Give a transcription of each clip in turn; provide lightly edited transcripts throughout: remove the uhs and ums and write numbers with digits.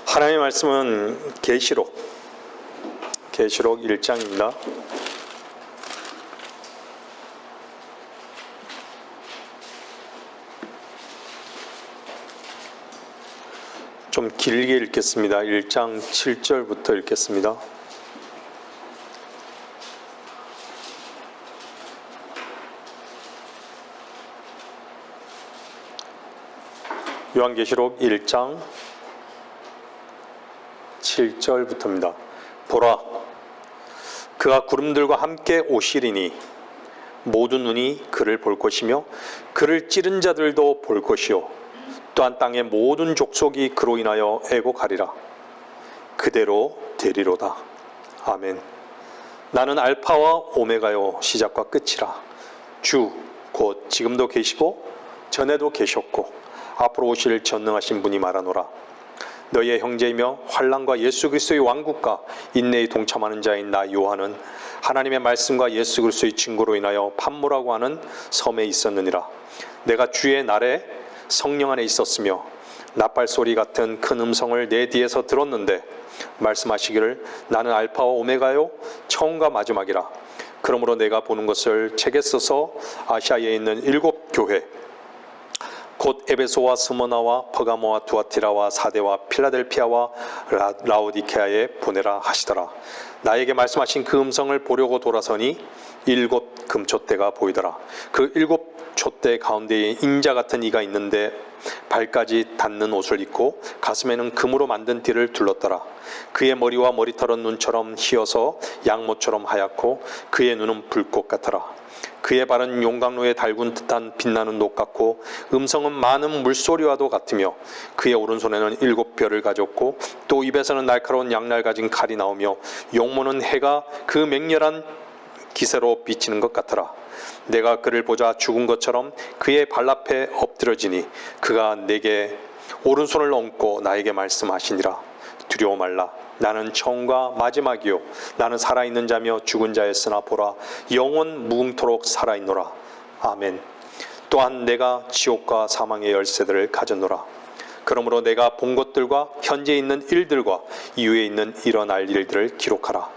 하나님의 말씀은 계시록 1장입니다. 좀 길게 읽겠습니다. 1장 7절부터 읽겠습니다. 요한계시록 1장 7절부터입니다. 보라, 그가 구름들과 함께 오시리니 모든 눈이 그를 볼 것이며 그를 찌른 자들도 볼 것이요 또한 땅의 모든 족속이 그로 인하여 애곡하리라. 그대로 되리로다. 아멘. 나는 알파와 오메가요 시작과 끝이라. 주 곧 지금도 계시고 전에도 계셨고 앞으로 오실 전능하신 분이 말하노라. 너희의 형제이며 환난과 예수 그리스도의 왕국과 인내에 동참하는 자인 나 요한은 하나님의 말씀과 예수 그리스도의 증거로 인하여 pat모라고 하는 섬에 있었느니라. 내가 주의 날에 성령 안에 있었으며 나팔소리 같은 큰 음성을 내 뒤에서 들었는데 말씀하시기를 나는 알파와 오메가요 처음과 마지막이라. 그러므로 내가 보는 것을 책에 써서 아시아에 있는 7 교회 곧 에베소와 스모나와 퍼가모와 두아티라와 사데와 필라델피아와 라오디케아에 보내라 하시더라. 나에게 말씀하신 그 음성을 보려고 돌아서니 7 금촛대가 보이더라. 그 7 촛대 가운데에 인자 같은 이가 있는데 발까지 닿는 옷을 입고 가슴에는 금으로 만든 띠를 둘렀더라. 그의 머리와 머리털은 눈처럼 희어서 양모처럼 하얗고 그의 눈은 불꽃 같더라. 그의 발은 용광로에 달군 듯한 빛나는 녹 같고 음성은 많은 물소리와도 같으며 그의 오른손에는 7 별을 가졌고 또 입에서는 날카로운 양날 가진 칼이 나오며 용모는 해가 그 맹렬한 기세로 비치는 것 같더라. 내가 그를 보자 죽은 것처럼 그의 발 앞에 엎드러지니 그가 내게 오른손을 얹고 나에게 말씀하시니라. 두려워 말라. 나는 처음과 마지막이요 나는 살아있는 자며 죽은 자였으나 보라 영원 무궁토록 살아있노라. 아멘. 또한 내가 지옥과 사망의 열쇠들을 가졌노라. 그러므로 내가 본 것들과 현재 있는 일들과 이후에 있는 일어날 일들을 기록하라.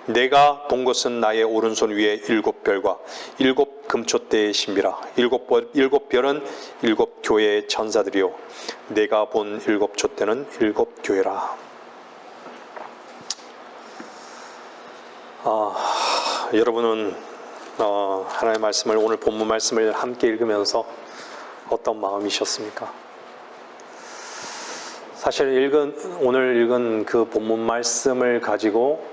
내가 본 것은 나의 오른손 위에 7 별과 7 금촛대의 신비라. 7 별은 7 교회의 천사들이요 내가 본 7 촛대는 7 교회라. 여러분은 하나님의 말씀을 오늘 본문 말씀을 함께 읽으면서 어떤 마음이셨습니까? 사실 오늘 읽은 그 본문 말씀을 가지고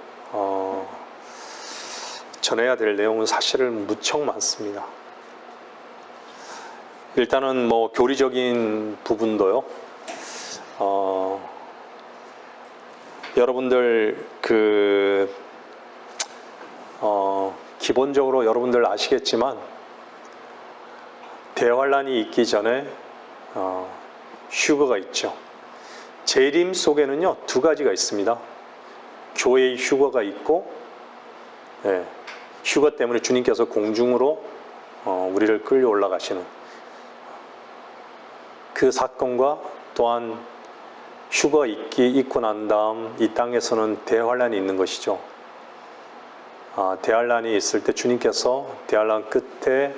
전해야 될 내용은 사실은 무척 많습니다. 일단은 교리적인 부분도요. 여러분들 기본적으로 여러분들 아시겠지만 대환란이 있기 전에 휴거가 있죠. 재림 속에는요 2가지가 있습니다. 교회의 휴거가 있고 휴거 때문에 주님께서 공중으로 우리를 끌려 올라가시는 그 사건과 또한 휴거 있고 난 다음 이 땅에서는 대환란이 있는 것이죠. 대환란이 있을 때 주님께서 대환란 끝에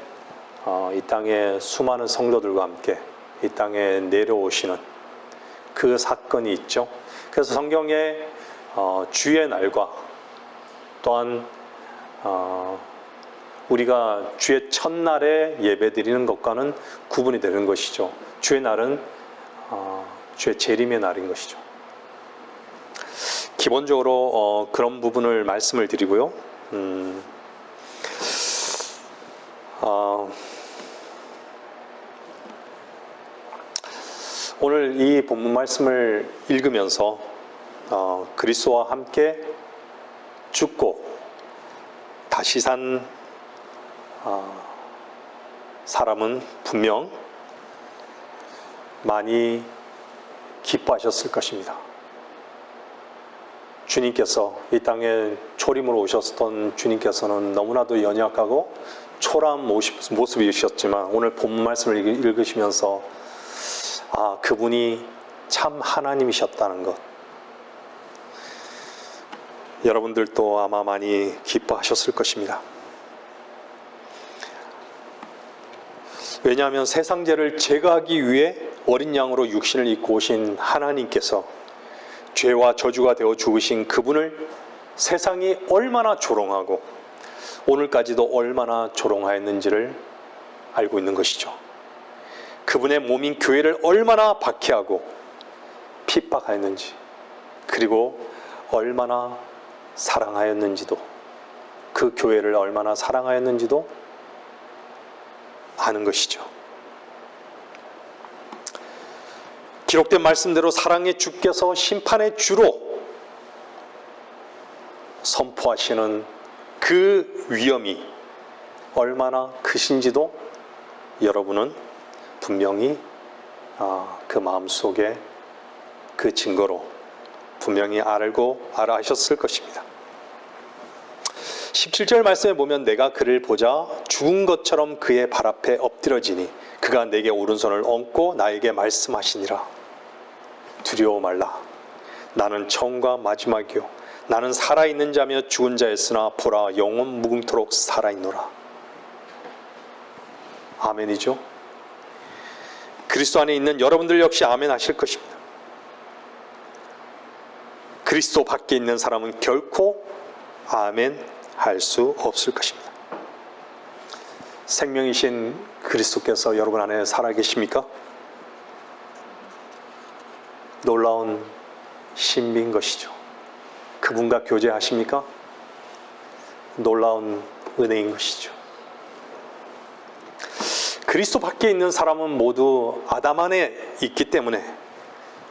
이 땅에 수많은 성도들과 함께 이 땅에 내려오시는 그 사건이 있죠. 그래서 성경에 주의 날과 또한 우리가 주의 첫날에 예배드리는 것과는 구분이 되는 것이죠. 주의 날은 주의 재림의 날인 것이죠. 기본적으로 그런 부분을 말씀을 드리고요. 오늘 이 본문 말씀을 읽으면서 그리스도와 함께 죽고 다시 산 사람은 분명 많이 기뻐하셨을 것입니다. 주님께서 이 땅에 초림으로 오셨던 주님께서는 너무나도 연약하고 초라한 모습이셨지만 오늘 본문 말씀을 읽으시면서 그분이 참 하나님이셨다는 것, 여러분들도 아마 많이 기뻐하셨을 것입니다. 왜냐하면 세상 죄를 제거하기 위해 어린 양으로 육신을 입고 오신 하나님께서 죄와 저주가 되어 죽으신 그분을 세상이 얼마나 조롱하고 오늘까지도 얼마나 조롱하였는지를 알고 있는 것이죠. 그분의 몸인 교회를 얼마나 박해하고 핍박하였는지, 그리고 얼마나 사랑하였는지도, 그 교회를 얼마나 사랑하였는지도 아는 것이죠. 기록된 말씀대로 사랑의 주께서 심판의 주로 선포하시는 그 위험이 얼마나 크신지도 여러분은 분명히 그 마음속에 그 증거로 분명히 알아하셨을 것입니다. 17절 말씀에 보면 내가 그를 보자 죽은 것처럼 그의 발 앞에 엎드러지니 그가 내게 오른손을 얹고 나에게 말씀하시니라. 두려워 말라. 나는 처음과 마지막이요 나는 살아있는 자며 죽은 자였으나 보라 영원 무궁토록 살아있노라. 아멘이죠. 그리스도 안에 있는 여러분들 역시 아멘 하실 것입니다. 그리스도 밖에 있는 사람은 결코 아멘 할 수 없을 것입니다. 생명이신 그리스도께서 여러분 안에 살아계십니까? 놀라운 신비인 것이죠. 그분과 교제하십니까? 놀라운 은혜인 것이죠. 그리스도 밖에 있는 사람은 모두 아담 안에 있기 때문에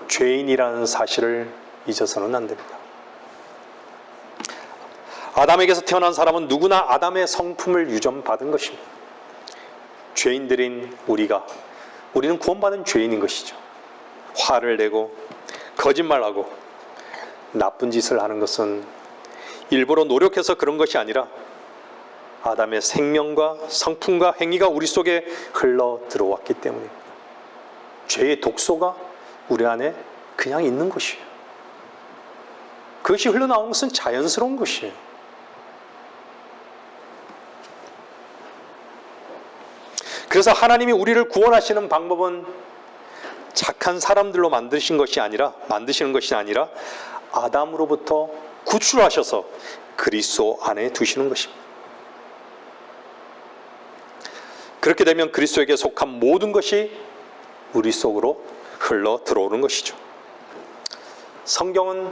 죄인이라는 사실을 잊어서는 안 됩니다. 아담에게서 태어난 사람은 누구나 아담의 성품을 유전받은 것입니다. 죄인들인 우리는 구원받은 죄인인 것이죠. 화를 내고 거짓말하고 나쁜 짓을 하는 것은 일부러 노력해서 그런 것이 아니라 아담의 생명과 성품과 행위가 우리 속에 흘러 들어왔기 때문입니다. 죄의 독소가 우리 안에 그냥 있는 것이에요. 그것이 흘러나오는 것은 자연스러운 것이에요. 그래서 하나님이 우리를 구원하시는 방법은 착한 사람들로 만드시는 것이 아니라 아담으로부터 구출하셔서 그리스도 안에 두시는 것입니다. 그렇게 되면 그리스도에게 속한 모든 것이 우리 속으로 흘러 들어오는 것이죠. 성경은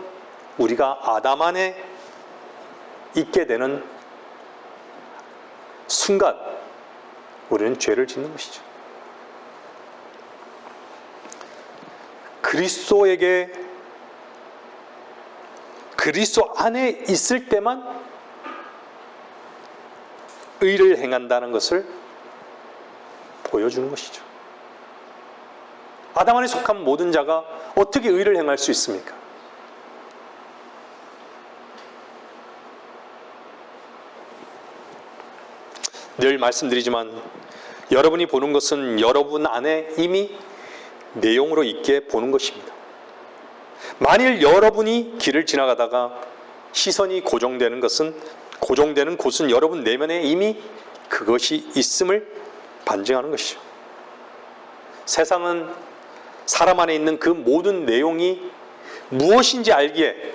우리가 아담 안에 있게 되는 순간 우리는 죄를 짓는 것이죠. 그리스도 안에 있을 때만 의를 행한다는 것을 보여주는 것이죠. 아담 안에 속한 모든 자가 어떻게 의를 행할 수 있습니까? 늘 말씀드리지만 여러분이 보는 것은 여러분 안에 이미 내용으로 있게 보는 것입니다. 만일 여러분이 길을 지나가다가 시선이 고정되는 곳은 여러분 내면에 이미 그것이 있음을 반증하는 것이죠. 세상은 사람 안에 있는 그 모든 내용이 무엇인지 알기에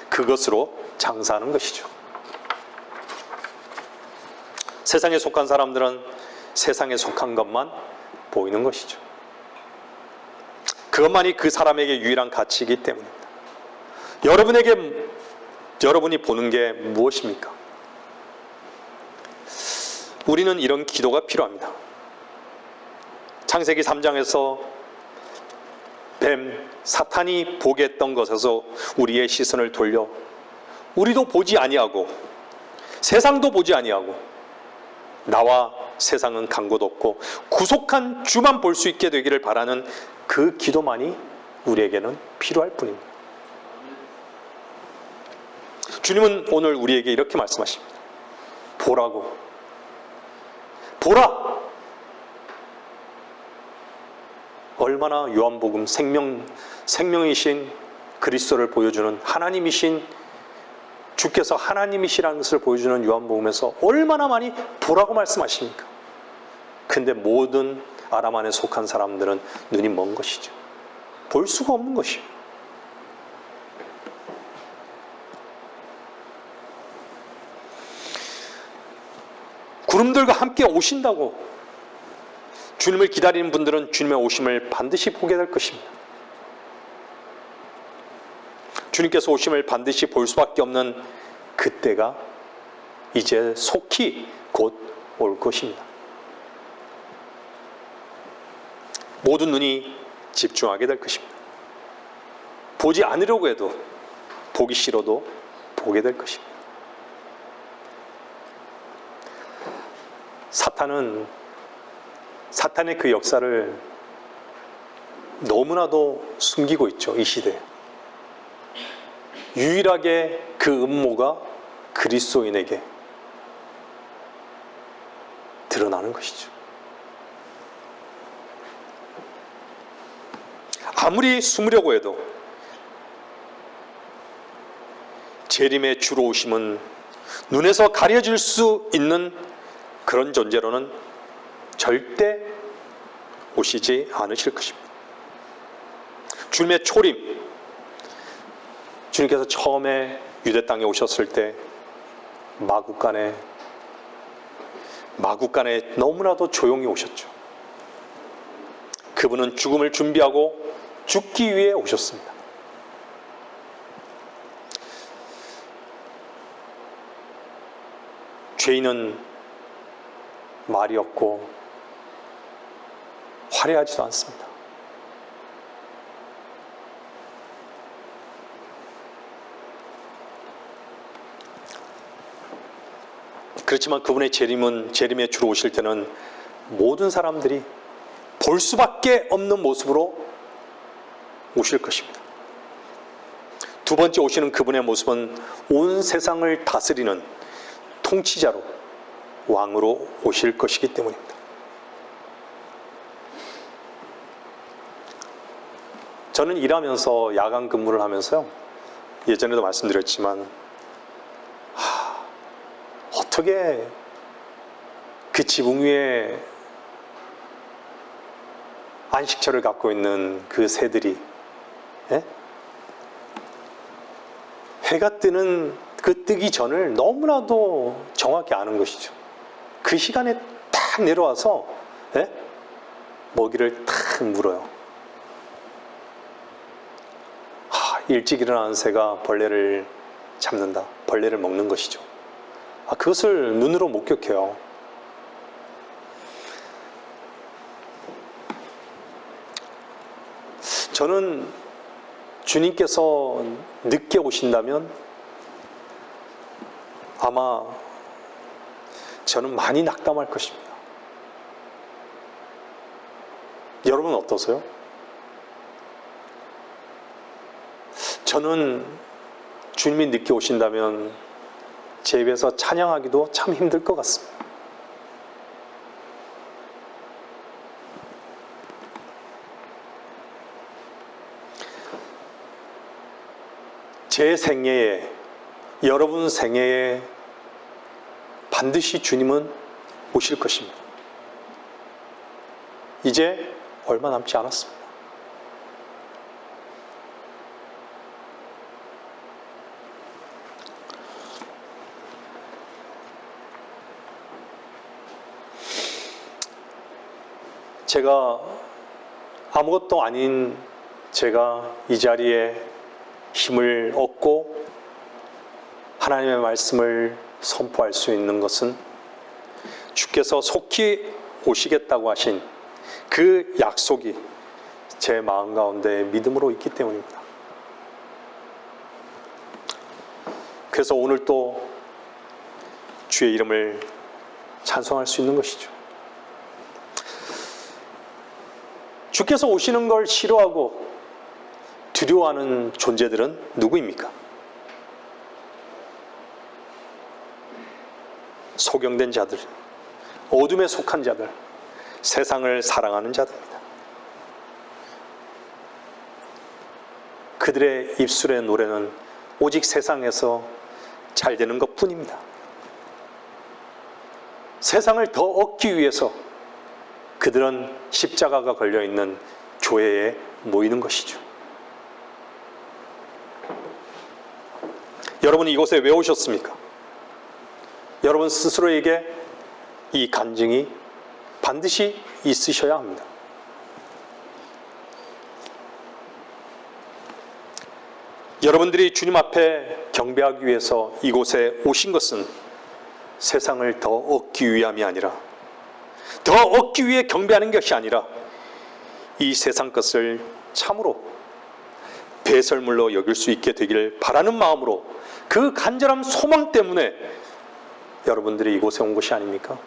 그것으로 장사하는 것이죠. 세상에 속한 사람들은 세상에 속한 것만 보이는 것이죠. 그것만이 그 사람에게 유일한 가치이기 때문입니다. 여러분이 보는 게 무엇입니까? 우리는 이런 기도가 필요합니다. 창세기 3장에서 사탄이 보게 했던 것에서 우리의 시선을 돌려 우리도 보지 아니하고 세상도 보지 아니하고 나와 세상은 간 곳 없고 구속한 주만 볼 수 있게 되기를 바라는 그 기도만이 우리에게는 필요할 뿐입니다. 주님은 오늘 우리에게 이렇게 말씀하십니다. 보라고. 보라! 얼마나 요한복음 생명이신 그리스도를 보여주는 하나님이신 주께서 하나님이시라는 것을 보여주는 요한복음에서 얼마나 많이 보라고 말씀하십니까? 근데 모든 아람 안에 속한 사람들은 눈이 먼 것이죠. 볼 수가 없는 것이에요. 구름들과 함께 오신다고 주님을 기다리는 분들은 주님의 오심을 반드시 보게 될 것입니다. 주님께서 오심을 반드시 볼 수밖에 없는 그때가 이제 속히 곧 올 것입니다. 모든 눈이 집중하게 될 것입니다. 보지 않으려고 해도, 보기 싫어도 보게 될 것입니다. 사탄의 그 역사를 너무나도 숨기고 있죠, 이 시대에. 유일하게 그 음모가 그리스도인에게 드러나는 것이죠. 아무리 숨으려고 해도 재림의 주로 오심은 눈에서 가려질 수 있는 그런 존재로는 절대 오시지 않으실 것입니다. 주님의 초림, 주님께서 처음에 유대 땅에 오셨을 때 마구간에 너무나도 조용히 오셨죠. 그분은 죽음을 준비하고 죽기 위해 오셨습니다. 죄인은 말이 없고 화려하지도 않습니다. 그렇지만 그분의 재림의 주로 오실 때는 모든 사람들이 볼 수밖에 없는 모습으로 오실 것입니다. 두 번째 오시는 그분의 모습은 온 세상을 다스리는 통치자로, 왕으로 오실 것이기 때문입니다. 저는 일하면서 야간 근무를 하면서요, 예전에도 말씀드렸지만 어떻게 그 지붕 위에 안식처를 갖고 있는 그 새들이 해가 뜨는 그 뜨기 전을 너무나도 정확히 아는 것이죠. 그 시간에 딱 내려와서 먹이를 탁 물어요. 일찍 일어나는 새가 벌레를 잡는다, 벌레를 먹는 것이죠. 그것을 눈으로 목격해요. 저는 주님께서 늦게 오신다면 아마 저는 많이 낙담할 것입니다. 여러분 어떠세요? 저는 주님이 늦게 오신다면 제 입에서 찬양하기도 참 힘들 것 같습니다. 제 생애에, 여러분 생애에 반드시 주님은 오실 것입니다. 이제 얼마 남지 않았습니다. 제가 아무것도 아닌 제가 이 자리에 힘을 얻고 하나님의 말씀을 선포할 수 있는 것은 주께서 속히 오시겠다고 하신 그 약속이 제 마음 가운데 믿음으로 있기 때문입니다. 그래서 오늘 또 주의 이름을 찬송할 수 있는 것이죠. 주께서 오시는 걸 싫어하고 두려워하는 존재들은 누구입니까? 소경된 자들, 어둠에 속한 자들, 세상을 사랑하는 자들입니다. 그들의 입술의 노래는 오직 세상에서 잘 되는 것뿐입니다. 세상을 더 얻기 위해서 그들은 십자가가 걸려있는 교회에 모이는 것이죠. 여러분이 이곳에 왜 오셨습니까? 여러분 스스로에게 이 간증이 반드시 있으셔야 합니다. 여러분들이 주님 앞에 경배하기 위해서 이곳에 오신 것은 세상을 더 얻기 위함이 아니라, 더 얻기 위해 경배하는 것이 아니라 이 세상 것을 참으로 배설물로 여길 수 있게 되기를 바라는 마음으로, 그 간절한 소망 때문에 여러분들이 이곳에 온 것이 아닙니까?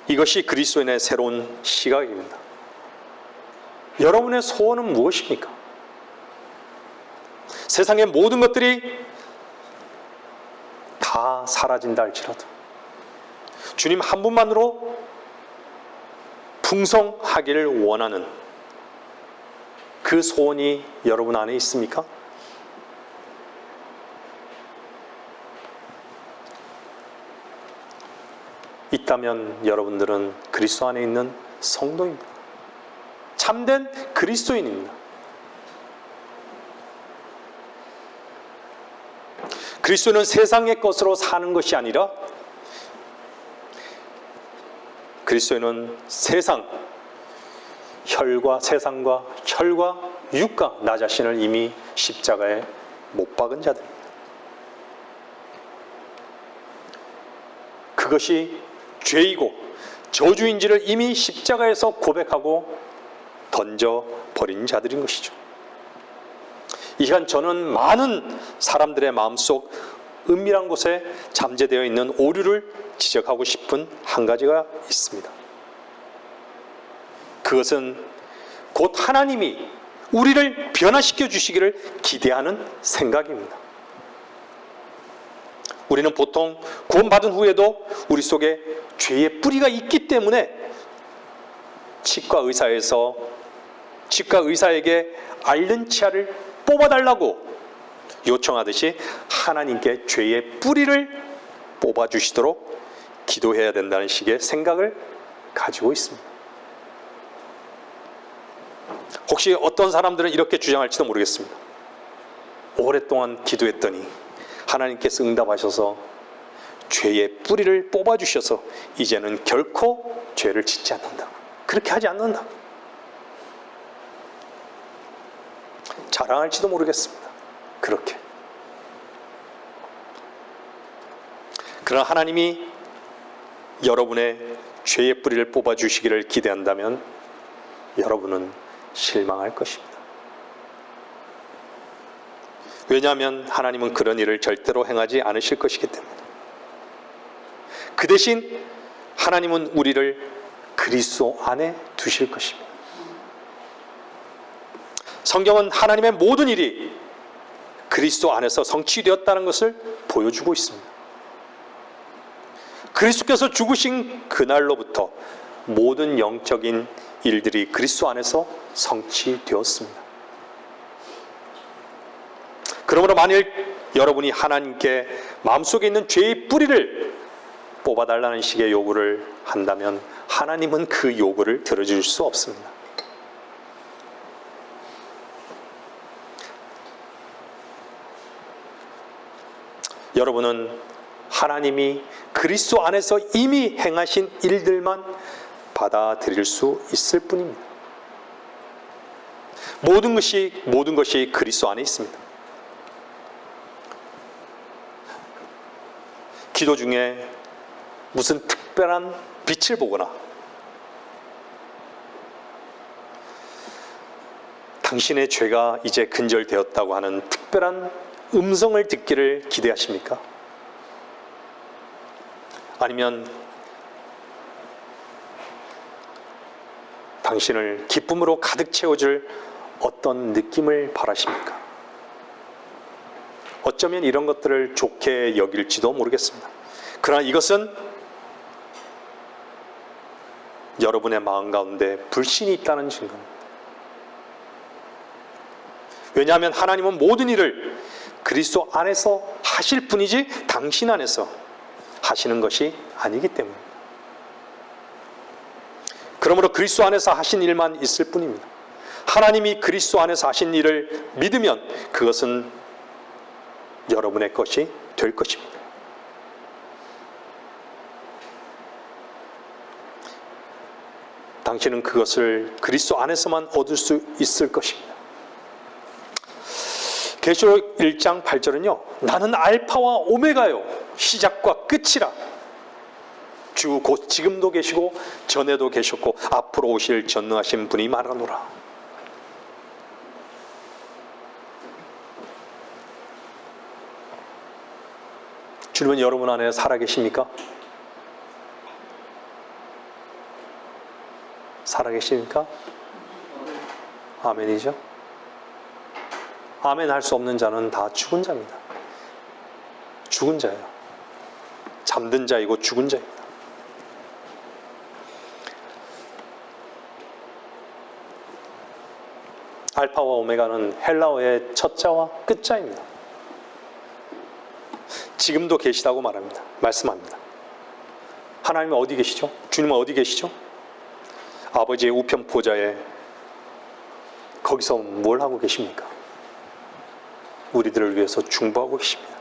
이것이 그리스도인의 새로운 시각입니다. 여러분의 소원은 무엇입니까? 세상의 모든 것들이 다 사라진다 할지라도 주님 한 분만으로 풍성하기를 원하는 그 소원이 여러분 안에 있습니까? 있다면 여러분들은 그리스도 안에 있는 성도입니다. 참된 그리스도인입니다. 그리스도는 세상의 것으로 사는 것이 아니라 그리스도는 세상과 혈과 육과 나 자신을 이미 십자가에 못 박은 자들입니다. 그것이 죄이고 저주인지를 이미 십자가에서 고백하고 던져버린 자들인 것이죠. 이 시간 저는 많은 사람들의 마음속 은밀한 곳에 잠재되어 있는 오류를 지적하고 싶은 한 가지가 있습니다. 그것은 곧 하나님이 우리를 변화시켜 주시기를 기대하는 생각입니다. 우리는 보통 구원받은 후에도 우리 속에 죄의 뿌리가 있기 때문에 치과 의사에게 앓는 치아를 뽑아달라고 요청하듯이 하나님께 죄의 뿌리를 뽑아주시도록 기도해야 된다는 식의 생각을 가지고 있습니다. 혹시 어떤 사람들은 이렇게 주장할지도 모르겠습니다. 오랫동안 기도했더니 하나님께서 응답하셔서 죄의 뿌리를 뽑아주셔서 이제는 결코 죄를 짓지 않는다. 그렇게 하지 않는다. 자랑할지도 모르겠습니다. 그렇게. 그러나 하나님이 여러분의 죄의 뿌리를 뽑아주시기를 기대한다면 여러분은 실망할 것입니다. 왜냐하면 하나님은 그런 일을 절대로 행하지 않으실 것이기 때문에. 그 대신 하나님은 우리를 그리스도 안에 두실 것입니다. 성경은 하나님의 모든 일이 그리스도 안에서 성취되었다는 것을 보여주고 있습니다. 그리스도께서 죽으신 그날로부터 모든 영적인 일들이 그리스도 안에서 성취되었습니다. 그러므로 만일 여러분이 하나님께 마음속에 있는 죄의 뿌리를 뽑아달라는 식의 요구를 한다면 하나님은 그 요구를 들어줄 수 없습니다. 여러분은 하나님이 그리스도 안에서 이미 행하신 일들만 받아들일 수 있을 뿐입니다. 모든 것이 그리스도 안에 있습니다. 기도 중에 무슨 특별한 빛을 보거나 당신의 죄가 이제 근절되었다고 하는 특별한 음성을 듣기를 기대하십니까? 아니면 당신을 기쁨으로 가득 채워줄 어떤 느낌을 바라십니까? 어쩌면 이런 것들을 좋게 여길지도 모르겠습니다. 그러나 이것은 여러분의 마음 가운데 불신이 있다는 증거입니다. 왜냐하면 하나님은 모든 일을 그리스도 안에서 하실 뿐이지 당신 안에서 하시는 것이 아니기 때문입니다. 그러므로 그리스도 안에서 하신 일만 있을 뿐입니다. 하나님이 그리스도 안에서 하신 일을 믿으면 그것은 여러분의 것이 될 것입니다. 당신은 그것을 그리스도 안에서만 얻을 수 있을 것입니다. 계시록 1장 8절은요. 나는 알파와 오메가요. 시작과 끝이라. 주 곧 지금도 계시고 전에도 계셨고 앞으로 오실 전능하신 분이 말하노라. 주님은 여러분 안에 살아계십니까? 살아계십니까? 아멘이죠? 아멘 할 수 없는 자는 다 죽은 자입니다. 죽은 자예요. 잠든 자이고 죽은 자입니다. 알파와 오메가는 헬라어의 첫 자와 끝 자입니다. 지금도 계시다고 말합니다. 말씀합니다. 하나님은 어디 계시죠? 주님은 어디 계시죠? 아버지의 우편 보좌에 거기서 뭘 하고 계십니까? 우리들을 위해서 중보하고 계십니다.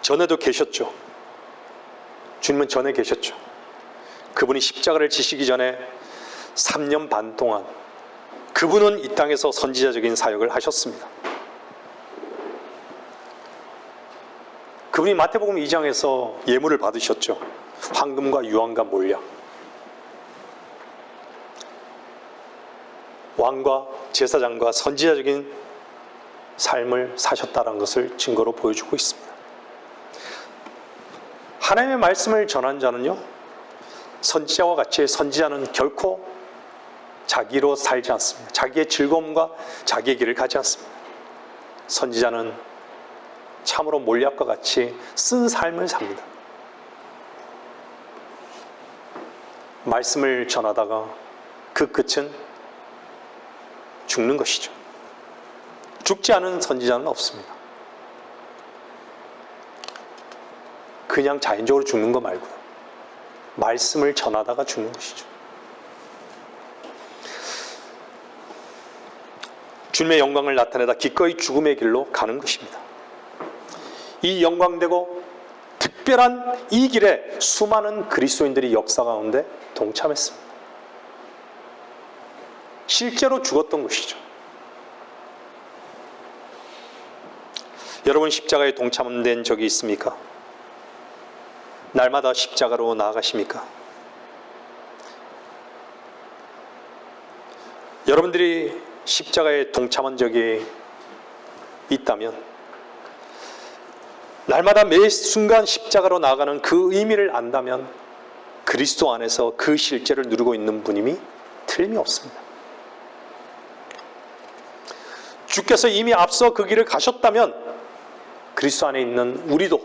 전에도 계셨죠. 주님은 전에 계셨죠. 그분이 십자가를 지시기 전에 3년 반 동안 그분은 이 땅에서 선지자적인 사역을 하셨습니다. 그분이 마태복음 2장에서 예물을 받으셨죠. 황금과 유황과 몰약. 왕과 제사장과 선지자적인 삶을 사셨다는 것을 증거로 보여주고 있습니다. 하나님의 말씀을 전한 자는요, 선지자와 같이 선지자는 결코 자기로 살지 않습니다. 자기의 즐거움과 자기의 길을 가지 않습니다. 선지자는 참으로 몰약과 같이 쓴 삶을 삽니다. 말씀을 전하다가 그 끝은 죽는 것이죠. 죽지 않은 선지자는 없습니다. 그냥 자연적으로 죽는 거 말고요. 말씀을 전하다가 죽는 것이죠. 주님의 영광을 나타내다 기꺼이 죽음의 길로 가는 것입니다. 이 영광되고 특별한 이 길에 수많은 그리스도인들이 역사 가운데 동참했습니다. 실제로 죽었던 것이죠. 여러분 십자가에 동참된 적이 있습니까? 날마다 십자가로 나아가십니까? 여러분들이 십자가에 동참한 적이 있다면 날마다 매 순간 십자가로 나아가는 그 의미를 안다면 그리스도 안에서 그 실제를 누리고 있는 분임이 틀림이 없습니다. 주께서 이미 앞서 그 길을 가셨다면 그리스도 안에 있는 우리도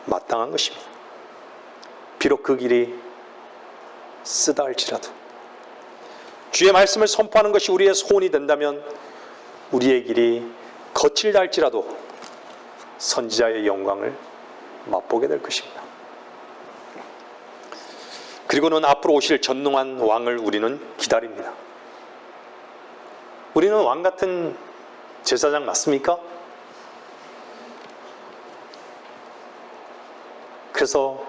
마땅한 것입니다. 비록 그 길이 쓰다 할지라도 주의 말씀을 선포하는 것이 우리의 소원이 된다면 우리의 길이 거칠다 할지라도 선지자의 영광을 맛보게 될 것입니다. 그리고는 앞으로 오실 전능한 왕을 우리는 기다립니다. 우리는 왕 같은 제사장 맞습니까? 그래서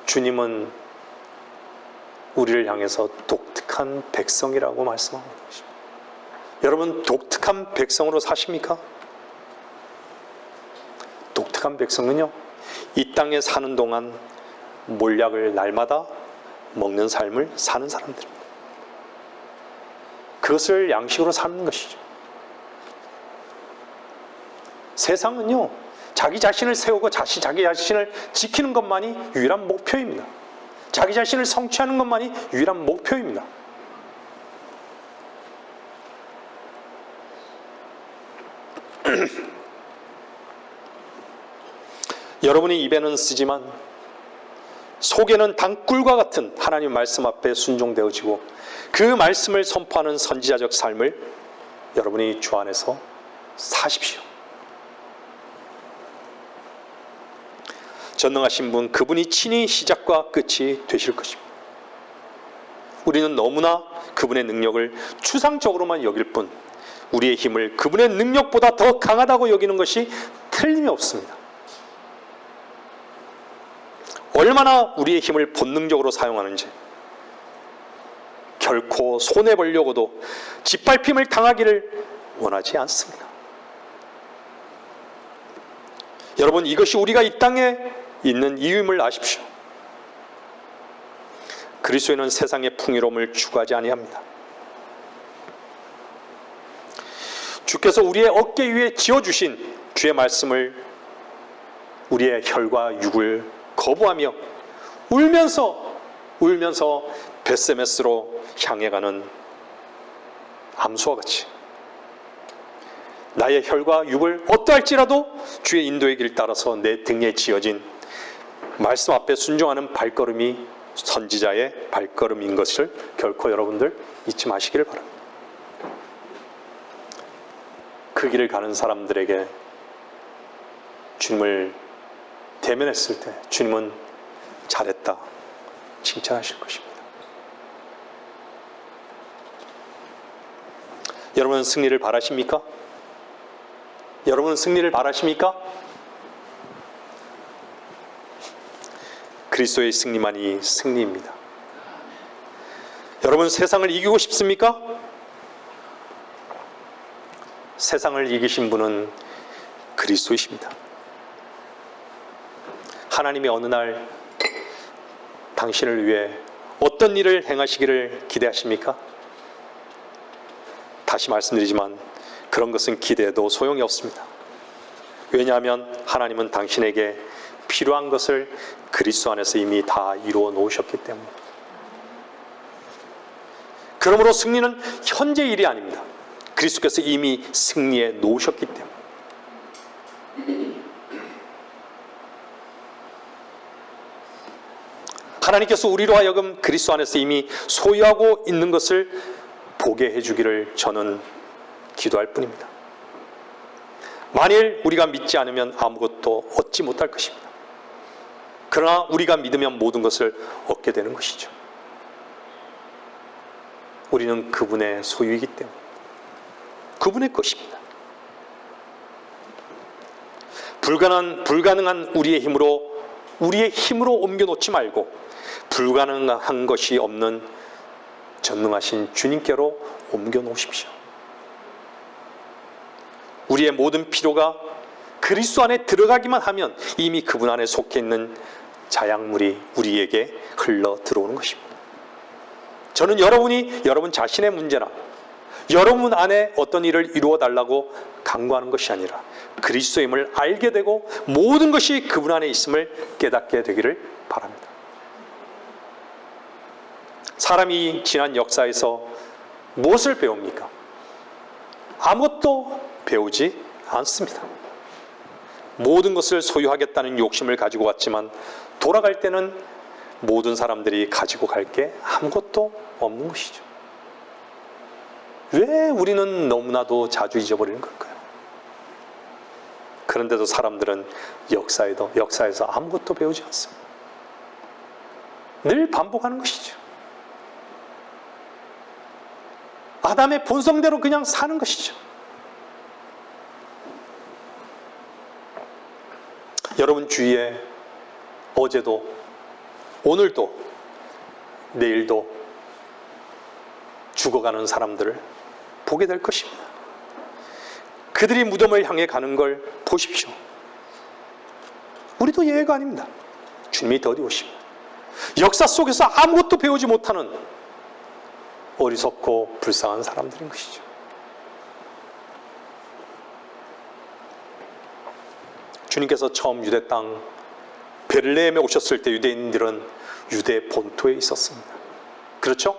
주님은 우리를 향해서 독특한 백성이라고 말씀하는 것입니다. 여러분 독특한 백성으로 사십니까? 독특한 백성은요, 이 땅에 사는 동안 몰약을 날마다 먹는 삶을 사는 사람들입니다. 그것을 양식으로 삼는 것이죠. 세상은요, 자기 자신을 세우고 자기 자신을 지키는 것만이 유일한 목표입니다. 자기 자신을 성취하는 것만이 유일한 목표입니다. 여러분이 입에는 쓰지만 속에는 당꿀과 같은 하나님 말씀 앞에 순종되어지고 그 말씀을 선포하는 선지자적 삶을 여러분이 주 안에서 사십시오. 전능하신 분, 그분이 친히 시작과 끝이 되실 것입니다. 우리는 너무나 그분의 능력을 추상적으로만 여길 뿐 우리의 힘을 그분의 능력보다 더 강하다고 여기는 것이 틀림이 없습니다. 얼마나 우리의 힘을 본능적으로 사용하는지, 결코 손해보려고도 짓밟힘을 당하기를 원하지 않습니다. 여러분, 이것이 우리가 이 땅에 있는 이유임을 아십시오. 그리스도인은 세상의 풍요로움을 추구하지 아니합니다. 주께서 우리의 어깨 위에 지어주신 주의 말씀을 우리의 혈과 육을 거부하며 울면서 벳세메스로 향해 가는 암수와 같이 나의 혈과 육을 어떠할지라도 주의 인도의 길 따라서 내 등에 지어진 말씀 앞에 순종하는 발걸음이 선지자의 발걸음인 것을 결코 여러분들 잊지 마시기를 바랍니다. 그 길을 가는 사람들에게 주님을 대면했을 때 주님은 잘했다 칭찬하실 것입니다. 여러분은 승리를 바라십니까? 여러분은 승리를 바라십니까? 그리스도의 승리만이 승리입니다. 여러분, 세상을 이기고 싶습니까? 세상을 이기신 분은 그리스도이십니다. 하나님이 어느 날 당신을 위해 어떤 일을 행하시기를 기대하십니까? 다시 말씀드리지만 그런 것은 기대해도 소용이 없습니다. 왜냐하면 하나님은 당신에게 필요한 것을 그리스도 안에서 이미 다 이루어 놓으셨기 때문에. 그러므로 승리는 현재 일이 아닙니다. 그리스도께서 이미 승리해 놓으셨기 때문에. 하나님께서 우리로 하여금 그리스도 안에서 이미 소유하고 있는 것을 보게 해주기를 저는 기도할 뿐입니다. 만일 우리가 믿지 않으면 아무것도 얻지 못할 것입니다. 그러나 우리가 믿으면 모든 것을 얻게 되는 것이죠. 우리는 그분의 소유이기 때문에 그분의 것입니다. 불가능한 우리의 힘으로 옮겨놓지 말고 불가능한 것이 없는 전능하신 주님께로 옮겨놓으십시오. 우리의 모든 필요가 그리스도 안에 들어가기만 하면 이미 그분 안에 속해 있는 자양물이 우리에게 흘러 들어오는 것입니다. 저는 여러분이 여러분 자신의 문제나 여러분 안에 어떤 일을 이루어 달라고 간구하는 것이 아니라 그리스도임을 알게 되고 모든 것이 그분 안에 있음을 깨닫게 되기를 바랍니다. 사람이 지난 역사에서 무엇을 배웁니까? 아무것도 배우지 않습니다. 모든 것을 소유하겠다는 욕심을 가지고 왔지만 돌아갈 때는 모든 사람들이 가지고 갈 게 아무것도 없는 것이죠. 왜 우리는 너무나도 자주 잊어버리는 걸까요? 그런데도 사람들은 역사에서 아무것도 배우지 않습니다. 늘 반복하는 것이죠. 아담의 본성대로 그냥 사는 것이죠. 여러분 주위에 어제도 오늘도 내일도 죽어가는 사람들을 보게 될 것입니다. 그들이 무덤을 향해 가는 걸 보십시오. 우리도 예외가 아닙니다. 주님이 더디 오십니다. 역사 속에서 아무것도 배우지 못하는 어리석고 불쌍한 사람들인 것이죠. 주님께서 처음 유대 땅 베들레헴에 오셨을 때 유대인들은 유대 본토에 있었습니다. 그렇죠?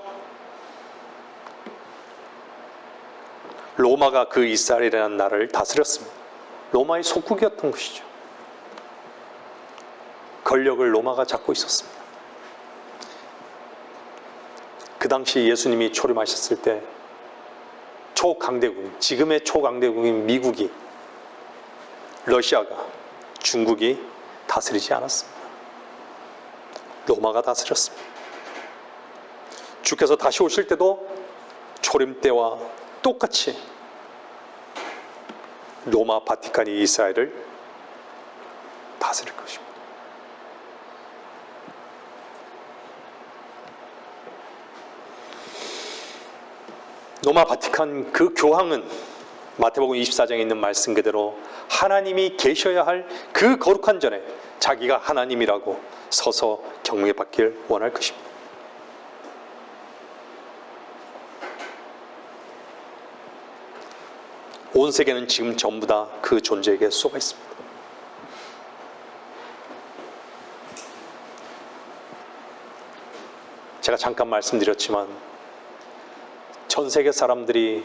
로마가 그 이스라엘이라는 나라를 다스렸습니다. 로마의 속국이었던 것이죠. 권력을 로마가 잡고 있었습니다. 그 당시 예수님이 초림하셨을 때 초강대국, 지금의 초강대국인 미국이, 러시아가, 중국이 다스리지 않았습니다. 로마가 다스렸습니다. 주께서 다시 오실 때도 초림 때와 똑같이 로마 바티칸이 이스라엘을 다스릴 것입니다. 로마 바티칸 그 교황은 마태복음 24장에 있는 말씀 그대로 하나님이 계셔야 할 그 거룩한 전에 자기가 하나님이라고 서서 경배받길 원할 것입니다. 온 세계는 지금 전부 다 그 존재에게 쏘가 있습니다. 제가 잠깐 말씀드렸지만 전 세계 사람들이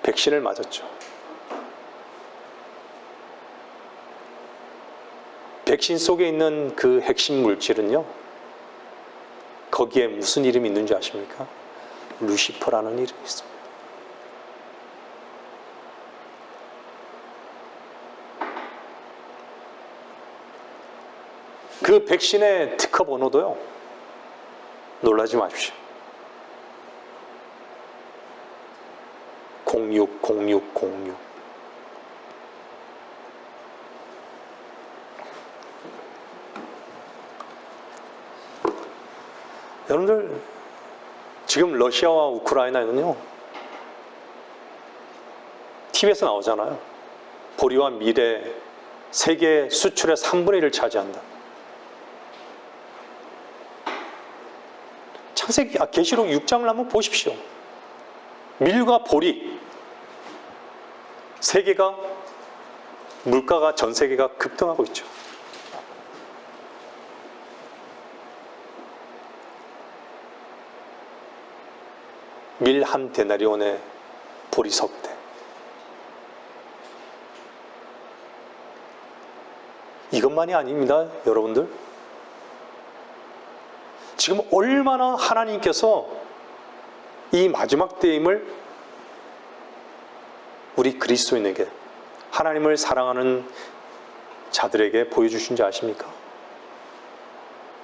백신을 맞았죠. 백신 속에 있는 그 핵심 물질은요, 거기에 무슨 이름이 있는지 아십니까? 루시퍼라는 이름이 있습니다. 그 백신의 특허 번호도요, 놀라지 마십시오. 060606. 여러분들, 지금 러시아와 우크라이나는요, TV에서 나오잖아요. 보리와 밀에 세계 수출의 3분의 1을 차지한다. 창세기, 계시록 6장을 한번 보십시오. 밀과 보리, 세계가, 물가가, 전 세계가 급등하고 있죠. 밀 한 데나리온의 보리 석대. 이것만이 아닙니다, 여러분들. 지금 얼마나 하나님께서 이 마지막 때임을 우리 그리스도인에게, 하나님을 사랑하는 자들에게 보여주신지 아십니까?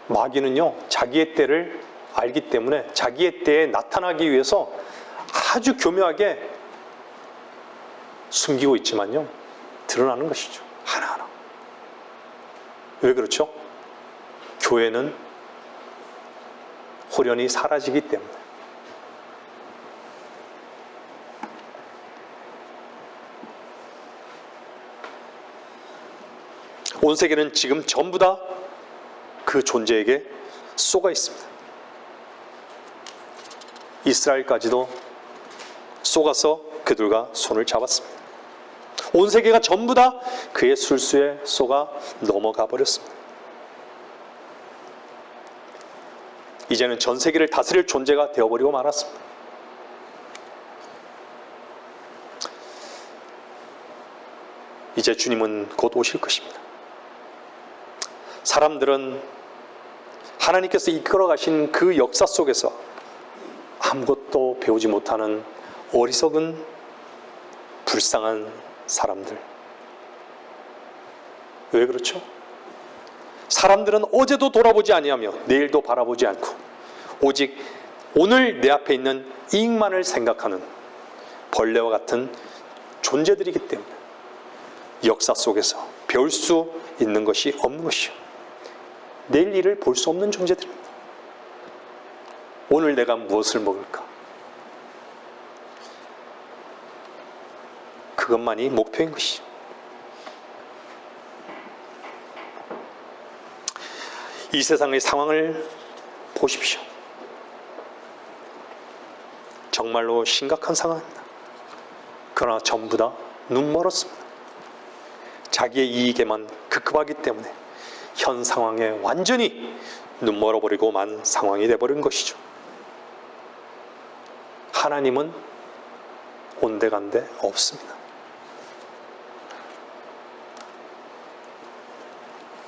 마귀는요, 자기의 때를 알기 때문에 자기의 때에 나타나기 위해서 아주 교묘하게 숨기고 있지만요, 드러나는 것이죠. 하나하나. 왜 그렇죠? 교회는 호련히 사라지기 때문에. 온 세계는 지금 전부 다 그 존재에게 쏘가 있습니다. 이스라엘까지도 쏘가서 그들과 손을 잡았습니다. 온 세계가 전부 다 그의 술수에 쏘가 넘어가 버렸습니다. 이제는 전 세계를 다스릴 존재가 되어버리고 말았습니다. 이제 주님은 곧 오실 것입니다. 사람들은 하나님께서 이끌어 가신 그 역사 속에서 아무것도 배우지 못하는 어리석은 불쌍한 사람들. 왜 그렇죠? 사람들은 어제도 돌아보지 아니하며 내일도 바라보지 않고 오직 오늘 내 앞에 있는 이익만을 생각하는 벌레와 같은 존재들이기 때문에 역사 속에서 배울 수 있는 것이 없는 것이요, 내일 일을 볼 수 없는 존재들입니다. 오늘 내가 무엇을 먹을까? 그것만이 목표인 것이죠. 이 세상의 상황을 보십시오. 정말로 심각한 상황입니다. 그러나 전부 다 눈멀었습니다. 자기의 이익에만 급급하기 때문에 현 상황에 완전히 눈멀어버리고 만 상황이 되어버린 것이죠. 하나님은 온데간데 없습니다.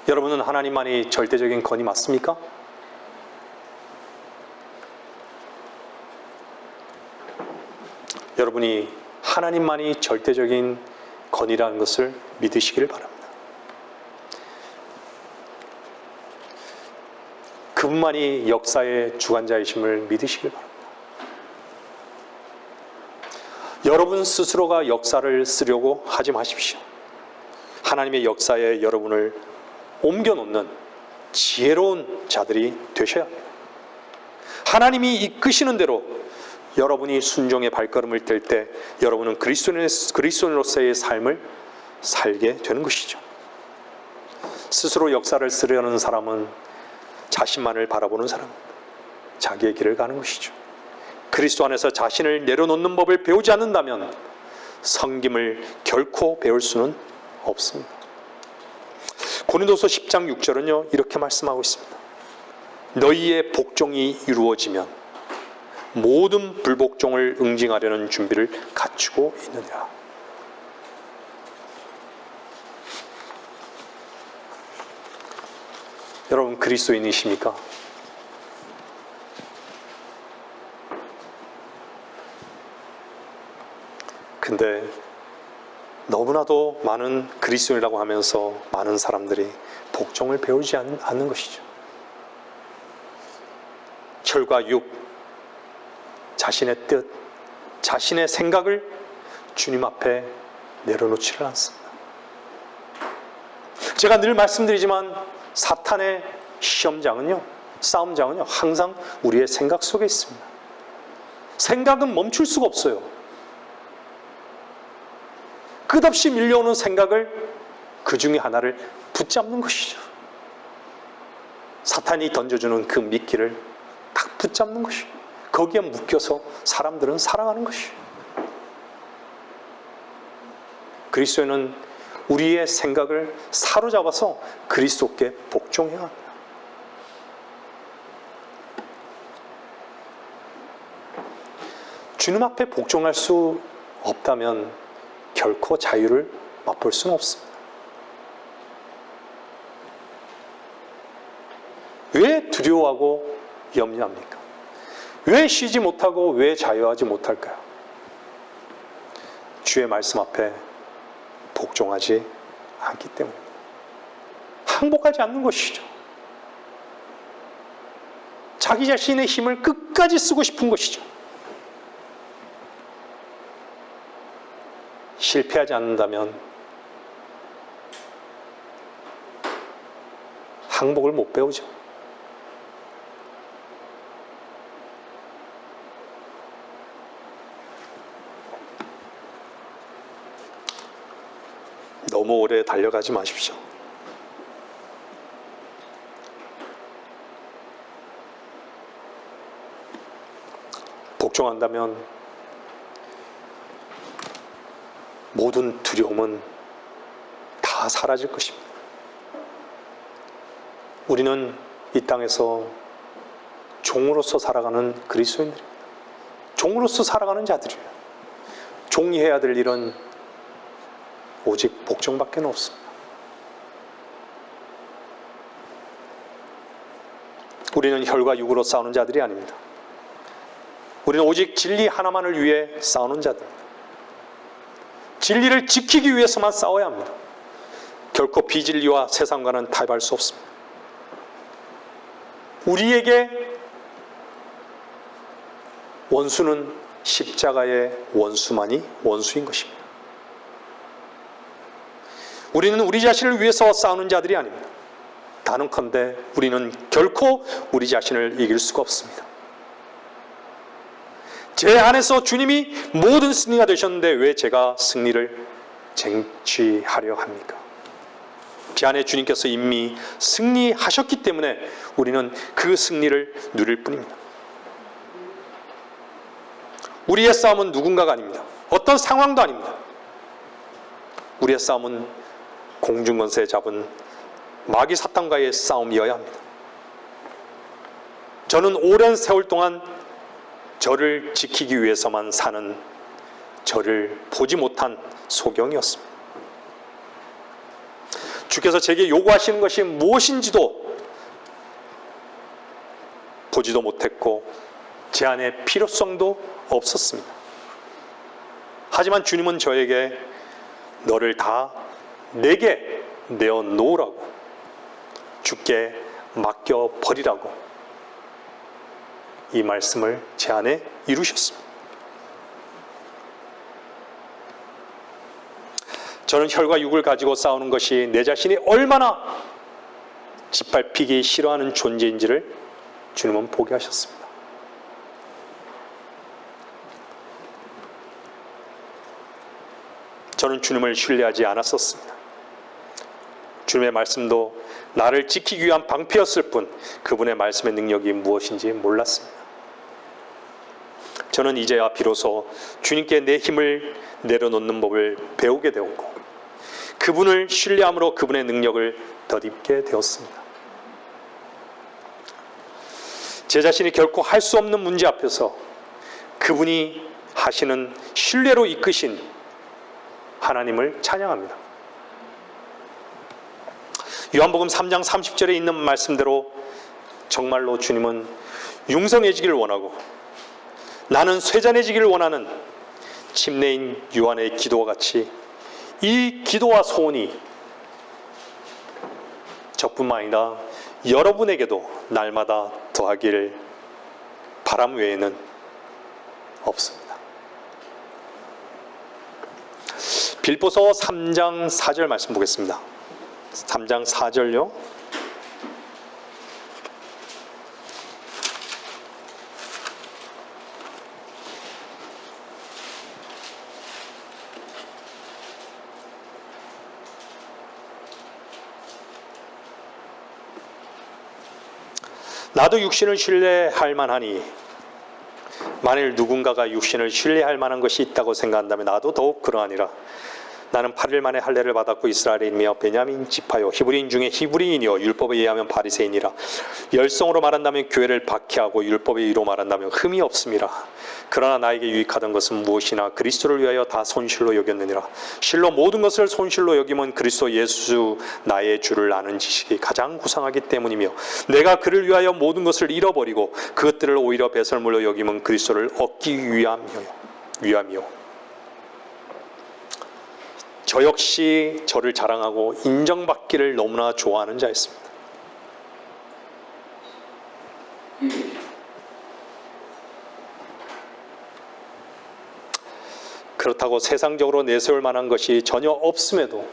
여러분은 하나님만이 절대적인 건이 맞습니까? 여러분이 하나님만이 절대적인 건이라는 것을 믿으시기를 바랍니다. 그분만이 역사의 주관자이심을 믿으시길 바랍니다. 여러분 스스로가 역사를 쓰려고 하지 마십시오. 하나님의 역사에 여러분을 옮겨놓는 지혜로운 자들이 되셔야 합니다. 하나님이 이끄시는 대로 여러분이 순종의 발걸음을 뗄 때 여러분은 그리스도인으로서의 삶을 살게 되는 것이죠. 스스로 역사를 쓰려는 사람은 자신만을 바라보는 사람입니다. 자기의 길을 가는 것이죠. 그리스도 안에서 자신을 내려놓는 법을 배우지 않는다면 섬김을 결코 배울 수는 없습니다. 고린도서 10장 6절은요 이렇게 말씀하고 있습니다. 너희의 복종이 이루어지면 모든 불복종을 응징하려는 준비를 갖추고 있느니라. 여러분 그리스도인이십니까? 근데 너무나도 많은 그리스도인이라고 하면서 많은 사람들이 복종을 배우지 않는 것이죠. 혈과 육, 자신의 뜻, 자신의 생각을 주님 앞에 내려놓지를 않습니다. 제가 늘 말씀드리지만 사탄의 시험장은요, 싸움장은요 항상 우리의 생각 속에 있습니다. 생각은 멈출 수가 없어요. 끝없이 밀려오는 생각을 그 중에 하나를 붙잡는 것이죠. 사탄이 던져주는 그 미끼를 딱 붙잡는 것이죠. 거기에 묶여서 사람들은 살아가는 것이죠. 그리스도인은 우리의 생각을 사로잡아서 그리스도께 복종해야 합니다. 주님 앞에 복종할 수 없다면 결코 자유를 맛볼 수는 없습니다. 왜 두려워하고 염려합니까? 왜 쉬지 못하고 왜 자유하지 못할까요? 주의 말씀 앞에 복종하지 않기 때문입니다. 항복하지 않는 것이죠. 자기 자신의 힘을 끝까지 쓰고 싶은 것이죠. 실패하지 않는다면 항복을 못 배우죠. 너무 오래 달려가지 마십시오. 복종한다면 모든 두려움은 다 사라질 것입니다. 우리는 이 땅에서 종으로서 살아가는 그리스도인들입니다. 종으로서 살아가는 자들이에요. 종이 해야 될 일은 오직 복종밖에 없습니다. 우리는 혈과 육으로 싸우는 자들이 아닙니다. 우리는 오직 진리 하나만을 위해 싸우는 자들입니다. 진리를 지키기 위해서만 싸워야 합니다. 결코 비진리와 세상과는 타협할 수 없습니다. 우리에게 원수는 십자가의 원수만이 원수인 것입니다. 우리는 우리 자신을 위해서 싸우는 자들이 아닙니다. 단언컨대 우리는 결코 우리 자신을 이길 수가 없습니다. 제 안에서 주님이 모든 승리가 되셨는데 왜 제가 승리를 쟁취하려 합니까? 제 안에 주님께서 이미 승리하셨기 때문에 우리는 그 승리를 누릴 뿐입니다. 우리의 싸움은 누군가가 아닙니다. 어떤 상황도 아닙니다. 우리의 싸움은 공중권세 잡은 마귀 사탄과의 싸움이어야 합니다. 저는 오랜 세월 동안 저를 지키기 위해서만 사는 저를 보지 못한 소경이었습니다. 주께서 제게 요구하시는 것이 무엇인지도 보지도 못했고 제 안에 필요성도 없었습니다. 하지만 주님은 저에게 너를 다 내게 내어놓으라고, 주께 맡겨버리라고 이 말씀을 제 안에 이루셨습니다. 저는 혈과 육을 가지고 싸우는 것이 내 자신이 얼마나 짓밟히기 싫어하는 존재인지를 주님은 보게 하셨습니다. 저는 주님을 신뢰하지 않았었습니다. 주님의 말씀도 나를 지키기 위한 방패였을 뿐 그분의 말씀의 능력이 무엇인지 몰랐습니다. 저는 이제야 비로소 주님께 내 힘을 내려놓는 법을 배우게 되었고 그분을 신뢰함으로 그분의 능력을 덧입게 되었습니다. 제 자신이 결코 할 수 없는 문제 앞에서 그분이 하시는 신뢰로 이끄신 하나님을 찬양합니다. 요한복음 3장 30절에 있는 말씀대로 정말로 주님은 융성해지기를 원하고 나는 쇠잔해지기를 원하는 침례인 요한의 기도와 같이 이 기도와 소원이 저뿐만 아니라 여러분에게도 날마다 더하기를 바람 외에는 없습니다. 빌보서 3장 4절 말씀 보겠습니다. 3장 4절요. 나도 육신을 신뢰할 만하니 만일 누군가가 육신을 신뢰할 만한 것이 있다고 생각한다면 나도 더욱 그러하니라. 나는 8일 만에 할례를 받았고 이스라엘인이며 베냐민 지파요 히브리인 중에 히브리인이요 율법에 의하면 바리새인이라. 열성으로 말한다면 교회를 박해하고 율법에 의로 말한다면 흠이 없음이라. 그러나 나에게 유익하던 것은 무엇이나 그리스도를 위하여 다 손실로 여겼느니라. 실로 모든 것을 손실로 여기면 그리스도 예수 나의 주를 아는 지식이 가장 고상하기 때문이며 내가 그를 위하여 모든 것을 잃어버리고 그것들을 오히려 배설물로 여기면 그리스도를 얻기 위함이요. 저 역시 저를 자랑하고 인정받기를 너무나 좋아하는 자였습니다. 그렇다고 세상적으로 내세울 만한 것이 전혀 없음에도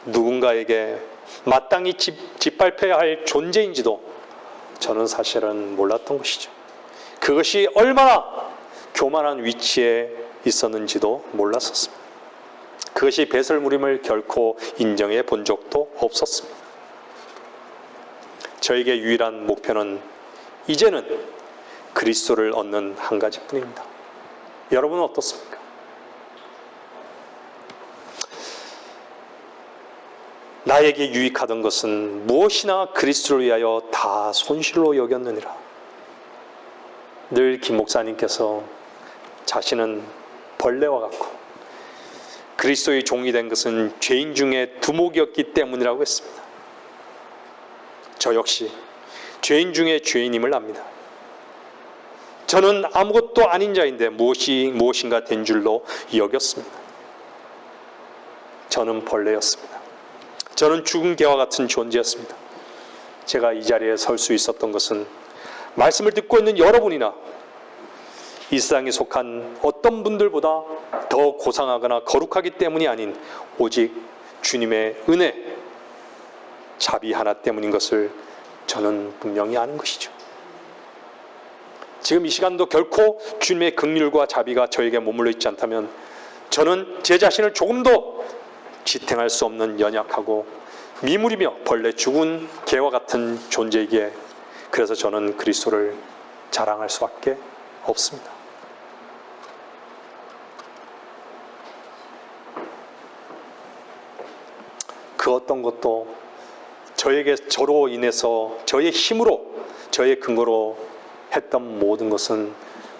누군가에게 마땅히 짓밟혀야 할 존재인지도 저는 사실은 몰랐던 것이죠. 그것이 얼마나 교만한 위치에 있었는지도 몰랐었습니다. 그것이 배설물임을 결코 인정해 본 적도 없었습니다. 저에게 유일한 목표는 이제는 그리스도를 얻는 한 가지뿐입니다. 여러분은 어떻습니까? 나에게 유익하던 것은 무엇이나 그리스도를 위하여 다 손실로 여겼느니라. 늘 김 목사님께서 자신은 벌레와 같고 그리스도의 종이 된 것은 죄인 중에 두목이었기 때문이라고 했습니다. 저 역시 죄인 중에 죄인임을 압니다. 저는 아무것도 아닌 자인데 무엇인가 된 줄로 여겼습니다. 저는 벌레였습니다. 저는 죽은 개와 같은 존재였습니다. 제가 이 자리에 설 수 있었던 것은 말씀을 듣고 있는 여러분이나 이 세상에 속한 어떤 분들보다 더 고상하거나 거룩하기 때문이 아닌 오직 주님의 은혜, 자비 하나 때문인 것을 저는 분명히 아는 것이죠. 지금 이 시간도 결코 주님의 긍휼과 자비가 저에게 머물러 있지 않다면 저는 제 자신을 조금도 지탱할 수 없는 연약하고 미물이며 벌레 죽은 개와 같은 존재이기에 그래서 저는 그리스도를 자랑할 수밖에 없습니다. 그 어떤 것도 저로 인해서 저의 힘으로 저의 근거로 했던 모든 것은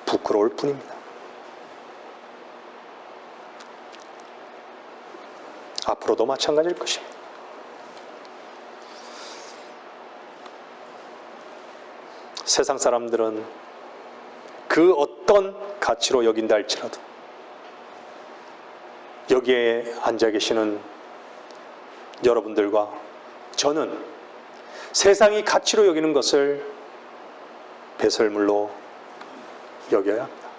부끄러울 뿐입니다. 앞으로도 마찬가지일 것입니다. 세상 사람들은 그 어떤 가치로 여긴다 할지라도 여기에 앉아 계시는 여러분들과 저는 세상이 가치로 여기는 것을 배설물로 여겨야 합니다.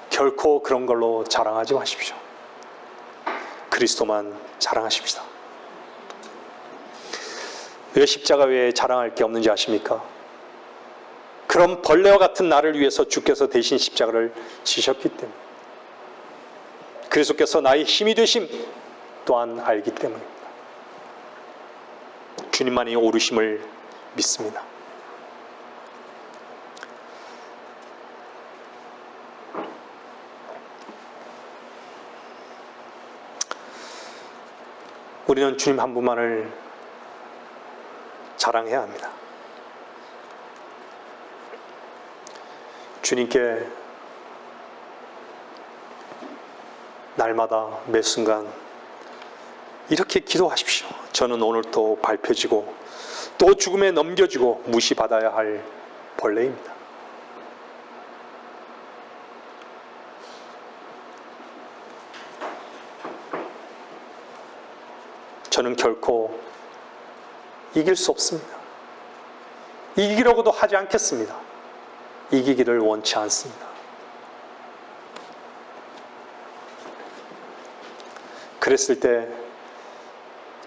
결코 그런 걸로 자랑하지 마십시오. 그리스도만 자랑하십시다. 왜 십자가 외에 자랑할 게 없는지 아십니까? 그런 벌레와 같은 나를 위해서 주께서 대신 십자가를 지셨기 때문에, 그리스도께서 나의 힘이 되심 또한 알기 때문입니다. 주님만이 오르심을 믿습니다. 우리는 주님 한 분만을 자랑해야 합니다. 주님께 날마다 매 순간 이렇게 기도하십시오. 저는 오늘 또 밟혀지고 또 죽음에 넘겨지고 무시받아야 할 벌레입니다. 저는 결코 이길 수 없습니다. 이기려고도 하지 않겠습니다. 이기기를 원치 않습니다. 그랬을 때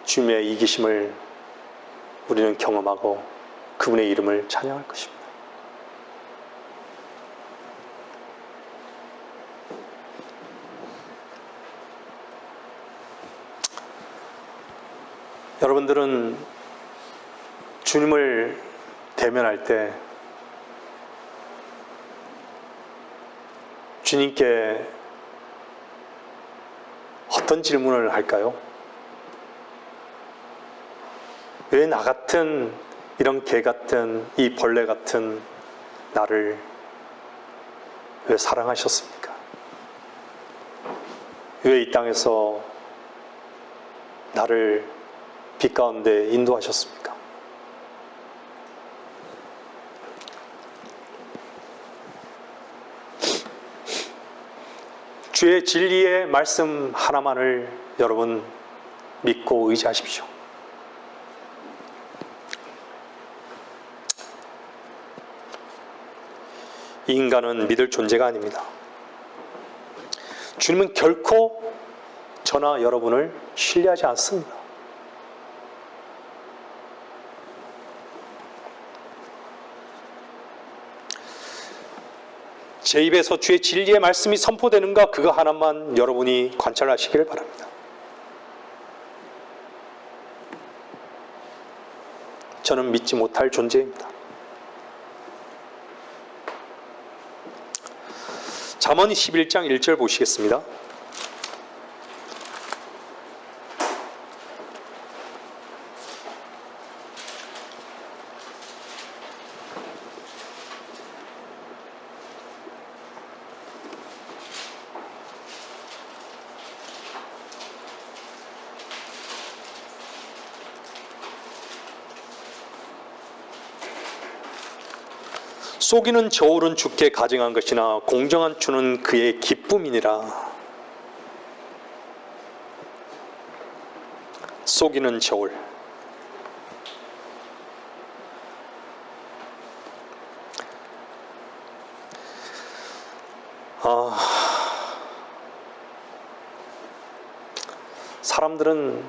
주님의 이기심을 우리는 경험하고 그분의 이름을 찬양할 것입니다. 여러분들은 주님을 대면할 때 주님께 어떤 질문을 할까요? 왜 나 같은 이런 개 같은 이 벌레 같은 나를 왜 사랑하셨습니까? 왜 이 땅에서 나를 빛 가운데 인도하셨습니까? 주의 진리의 말씀 하나만을 여러분 믿고 의지하십시오. 이 인간은 믿을 존재가 아닙니다. 주님은 결코 저나 여러분을 신뢰하지 않습니다. 제 입에서 주의 진리의 말씀이 선포되는가, 그거 하나만 여러분이 관찰하시기를 바랍니다. 저는 믿지 못할 존재입니다. 잠언 11장 1절 보시겠습니다. 속이는 저울은 주께 가증한 것이나 공정한 추는 그의 기쁨이니라. 속이는 저울. 사람들은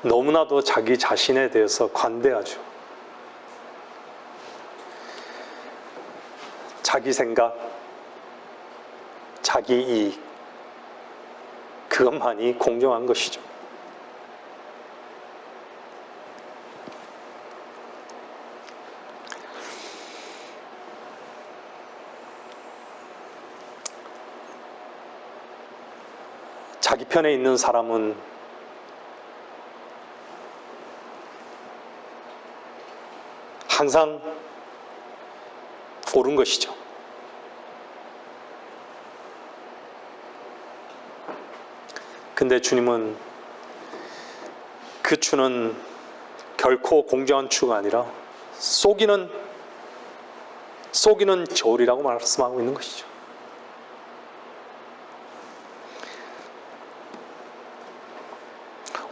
너무나도 자기 자신에 대해서 관대하죠. 자기 생각, 자기 이익, 그것만이 공정한 것이죠. 자기 편에 있는 사람은 항상 옳은 것이죠. 근데 주님은 그 추는 결코 공정한 추가 아니라 속이는 저울이라고 말씀하고 있는 것이죠.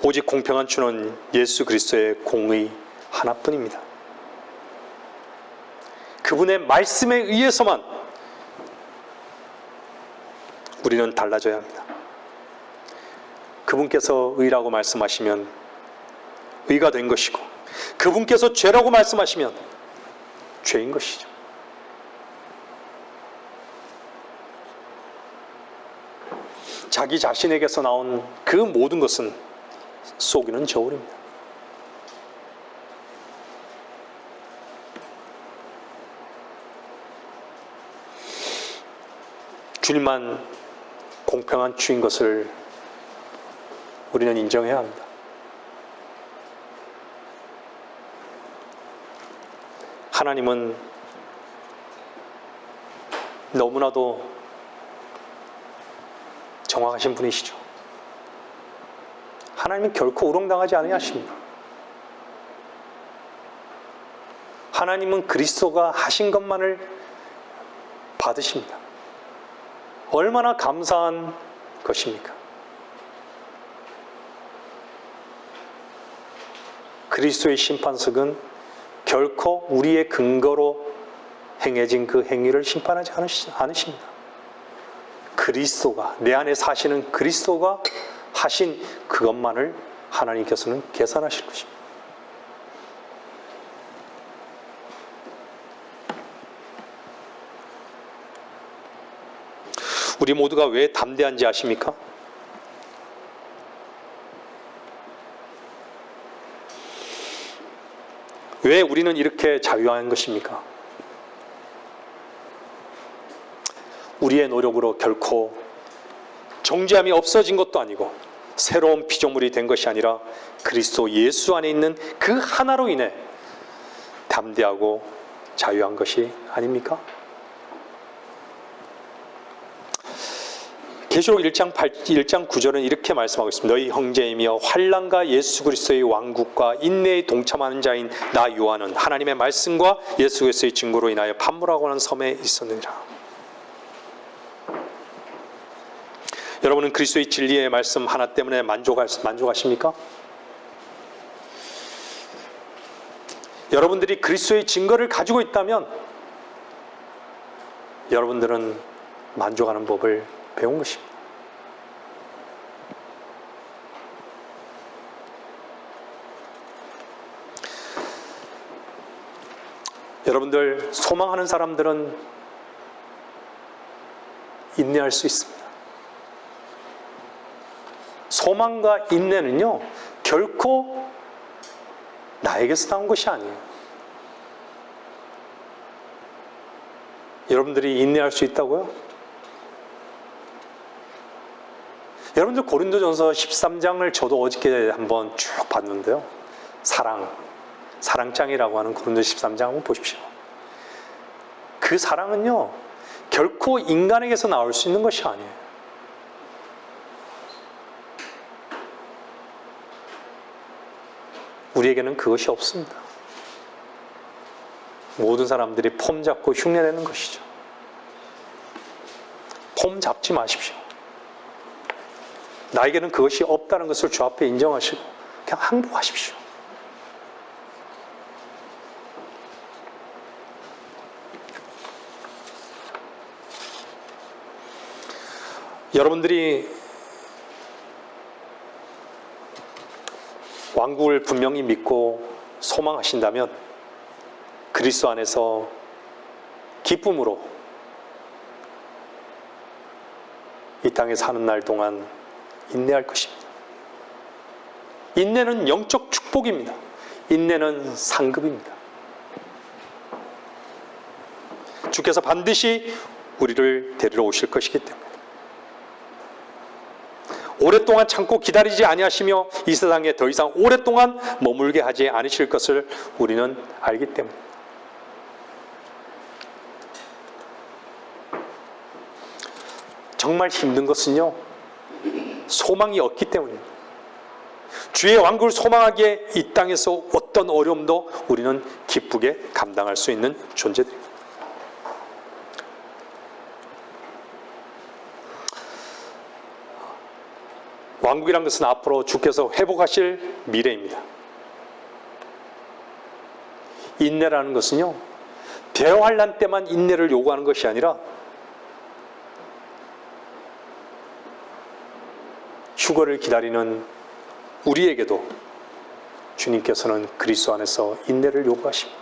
오직 공평한 주는 예수 그리스도의 공의 하나뿐입니다. 그분의 말씀에 의해서만 우리는 달라져야 합니다. 그분께서 의라고 말씀하시면 의가 된 것이고, 그분께서 죄라고 말씀하시면 죄인 것이죠. 자기 자신에게서 나온 그 모든 것은 속이는 저울입니다. 주님만 공평한 주인 것을 우리는 인정해야 합니다. 하나님은 너무나도 정확하신 분이시죠. 하나님은 결코 우롱당하지 아니하십니다. 하나님은 그리스도가 하신 것만을 받으십니다. 얼마나 감사한 것입니까? 그리스도의 심판석은 결코 우리의 근거로 행해진 그 행위를 심판하지 않으십니다. 그리스도가, 내 안에 사시는 그리스도가 하신 그것만을 하나님께서는 계산하실 것입니다. 우리 모두가 왜 담대한지 아십니까? 왜 우리는 이렇게 자유한 것입니까? 우리의 노력으로 결코 정죄함이 없어진 것도 아니고 새로운 피조물이 된 것이 아니라 그리스도 예수 안에 있는 그 하나로 인해 담대하고 자유한 것이 아닙니까? 계시록 1장 9절은 이렇게 말씀하고 있습니다. 너희 형제이며 환난과 예수 그리스도의 왕국과 인내에 동참하는 자인 나 요한은 하나님의 말씀과 예수 그리스도의 증거로 인하여 판무라고 하는 섬에 있었느니라. 여러분은 그리스도의 진리의 말씀 하나 때문에 만족하십니까? 여러분들이 그리스도의 증거를 가지고 있다면 여러분들은 만족하는 법을 배운 것입니다. 여러분들, 소망하는 사람들은 인내할 수 있습니다. 소망과 인내는요, 결코 나에게서 나온 것이 아니에요. 여러분들이 인내할 수 있다고요? 여러분들 고린도전서 13장을 저도 어저께 한번 쭉 봤는데요. 사랑장이라고 하는 고린도 13장 한번 보십시오. 그 사랑은요, 결코 인간에게서 나올 수 있는 것이 아니에요. 우리에게는 그것이 없습니다. 모든 사람들이 폼 잡고 흉내내는 것이죠. 폼 잡지 마십시오. 나에게는 그것이 없다는 것을 주 앞에 인정하시고 그냥 항복하십시오. 여러분들이 왕국을 분명히 믿고 소망하신다면 그리스도 안에서 기쁨으로 이 땅에 사는 날 동안 인내할 것입니다. 인내는 영적 축복입니다. 인내는 상급입니다. 주께서 반드시 우리를 데리러 오실 것이기 때문에 오랫동안 참고 기다리지 아니하시며 이 세상에 더 이상 오랫동안 머물게 하지 않으실 것을 우리는 알기 때문에 정말 힘든 것은요, 소망이 없기 때문입니다. 주의 왕국을 소망하기에 이 땅에서 어떤 어려움도 우리는 기쁘게 감당할 수 있는 존재들입니다. 왕국이란 것은 앞으로 주께서 회복하실 미래입니다. 인내라는 것은요, 대환란 때만 인내를 요구하는 것이 아니라 휴거를 기다리는 우리에게도 주님께서는 그리스도 안에서 인내를 요구하십니다.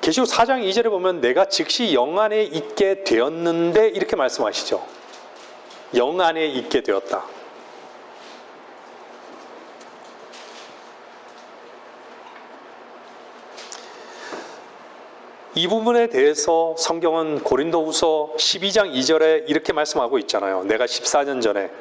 계시록 4장 2절에 보면 내가 즉시 영 안에 있게 되었는데 이렇게 말씀하시죠. 영 안에 있게 되었다. 이 부분에 대해서 성경은 고린도후서 12장 2절에 이렇게 말씀하고 있잖아요. 내가 14년 전에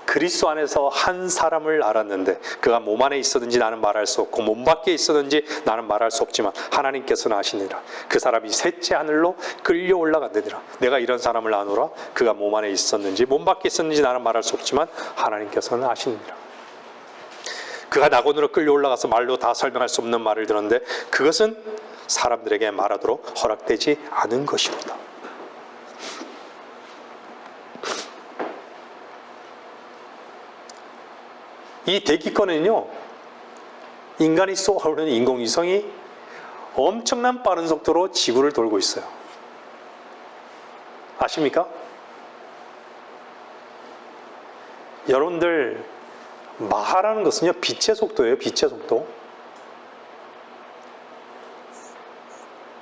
그리스도 안에서 한 사람을 알았는데 그가 몸 안에 있었는지 나는 말할 수 없고 몸 밖에 있었는지 나는 말할 수 없지만 하나님께서는 아시니라. 그 사람이 셋째 하늘로 끌려 올라갔느니라. 내가 이런 사람을 아노라. 그가 몸 안에 있었는지 몸 밖에 있었는지 나는 말할 수 없지만 하나님께서는 아시니라. 그가 낙원으로 끌려 올라가서 말로 다 설명할 수 없는 말을 들었는데 그것은 사람들에게 말하도록 허락되지 않은 것이로다. 이 대기권에는요, 인간이 쏘아오르는 인공위성이 엄청난 빠른 속도로 지구를 돌고 있어요. 아십니까? 여러분들, 마하라는 것은요, 빛의 속도예요. 빛의 속도.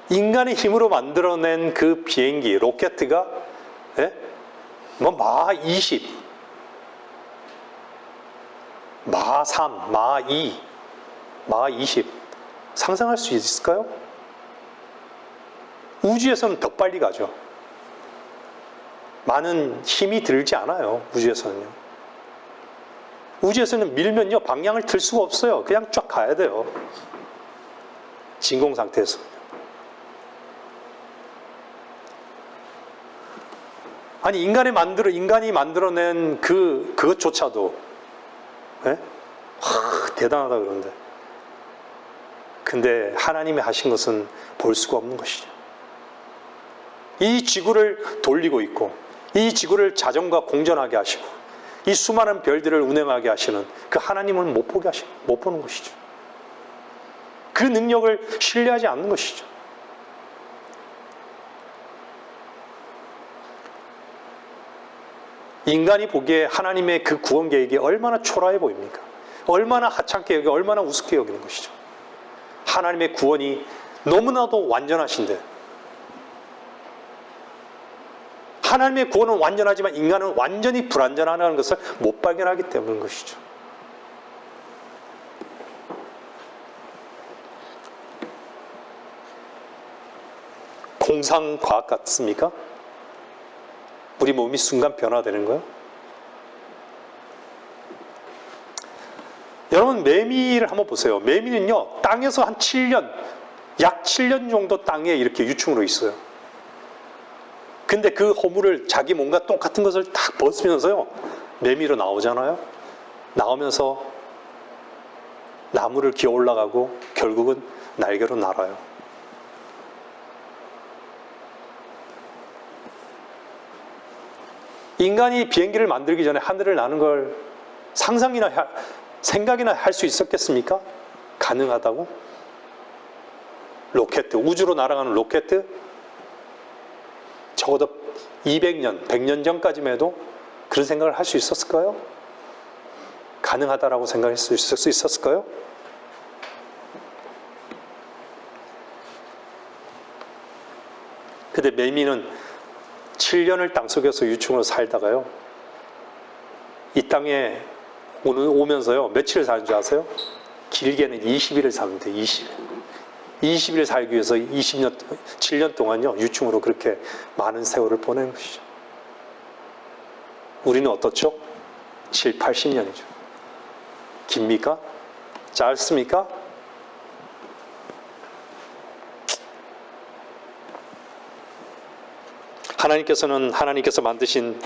인간의 힘으로 만들어낸 그 비행기, 로켓가 마하 20, 마하 3, 마하 2, 마하 20 상상할 수 있을까요? 우주에서는 더 빨리 가죠. 많은 힘이 들지 않아요. 우주에서는요. 우주에서는 밀면요 방향을 틀 수가 없어요. 그냥 쫙 가야 돼요. 진공 상태에서. 아니 인간이 만들어낸 그것조차도 대단하다 그러는데, 근데 하나님이 하신 것은 볼 수가 없는 것이죠. 이 지구를 돌리고 있고 이 지구를 자전과 공전하게 하시고 이 수많은 별들을 운행하게 하시는 그 하나님을 못 보는 것이죠. 그 능력을 신뢰하지 않는 것이죠. 인간이 보기에 하나님의 그 구원 계획이 얼마나 초라해 보입니까? 얼마나 하찮게 여기고 얼마나 우습게 여기는 것이죠. 하나님의 구원이 너무나도 완전하신데, 하나님의 구원은 완전하지만 인간은 완전히 불완전하다는 것을 못 발견하기 때문인 것이죠. 공상과학 같습니까? 우리 몸이 순간 변화되는 거예요? 여러분 매미를 한번 보세요. 매미는요 땅에서 한 7년, 약 7년 정도 땅에 이렇게 유충으로 있어요. 근데 그 허물을 자기 몸과 똑같은 것을 딱 벗으면서요 매미로 나오잖아요. 나오면서 나무를 기어 올라가고 결국은 날개로 날아요. 인간이 비행기를 만들기 전에 하늘을 나는 걸 생각이나 할 수 있었겠습니까? 가능하다고? 로켓, 우주로 날아가는 로켓, 적어도 200년, 100년 전까지만 해도 그런 생각을 할 수 있었을까요? 가능하다라고 생각할 수 있었을까요? 근데 매미는 7년을 땅속에서 유충으로 살다가요 이 땅에 오면서요 며칠을 사는 줄 아세요? 길게는 20일을 삽니다. 20일 살기 위해서 7년 동안요 유충으로 그렇게 많은 세월을 보낸 것이죠. 우리는 어떻죠? 7, 80년이죠. 깁니까? 짧습니까? 하나님께서 만드신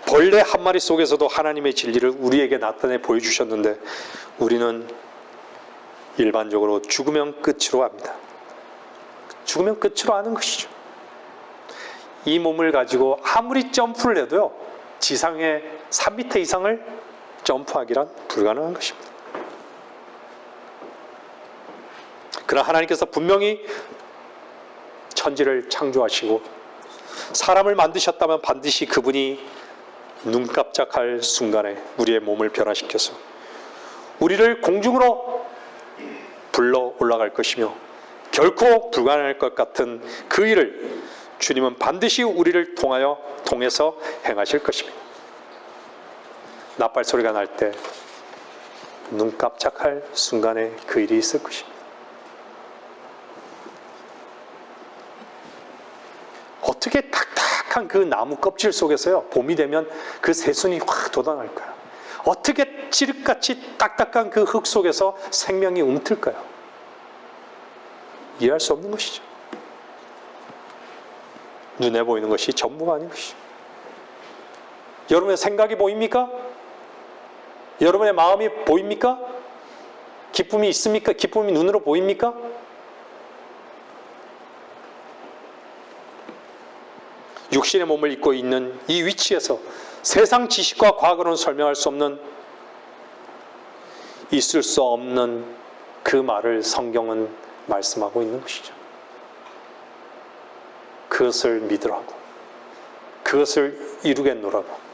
벌레 한 마리 속에서도 하나님의 진리를 우리에게 나타내 보여주셨는데 우리는 일반적으로 죽으면 끝으로 합니다. 죽으면 끝으로 하는 것이죠. 이 몸을 가지고 아무리 점프를 해도요, 지상의 3m 이상을 점프하기란 불가능한 것입니다. 그러나 하나님께서 분명히 천지를 창조하시고 사람을 만드셨다면 반드시 그분이 눈 깜짝할 순간에 우리의 몸을 변화시켜서 우리를 공중으로 불러 올라갈 것이며 결코 불가능할 것 같은 그 일을 주님은 반드시 우리를 통해서 행하실 것입니다. 나팔 소리가 날 때 눈 깜짝할 순간에 그 일이 있을 것입니다. 어떻게 딱딱한 그 나무 껍질 속에서요, 봄이 되면 그 새순이 확 돋아날까요? 어떻게 찌릿같이 딱딱한 그 흙 속에서 생명이 움틀까요? 이해할 수 없는 것이죠. 눈에 보이는 것이 전부가 아닌 것이죠. 여러분의 생각이 보입니까? 여러분의 마음이 보입니까? 기쁨이 있습니까? 기쁨이 눈으로 보입니까? 육신의 몸을 입고 있는 이 위치에서 세상 지식과 과거로는 설명할 수 없는, 있을 수 없는 그 말을 성경은 말씀하고 있는 것이죠. 그것을 믿으라고, 그것을 이루겠노라고.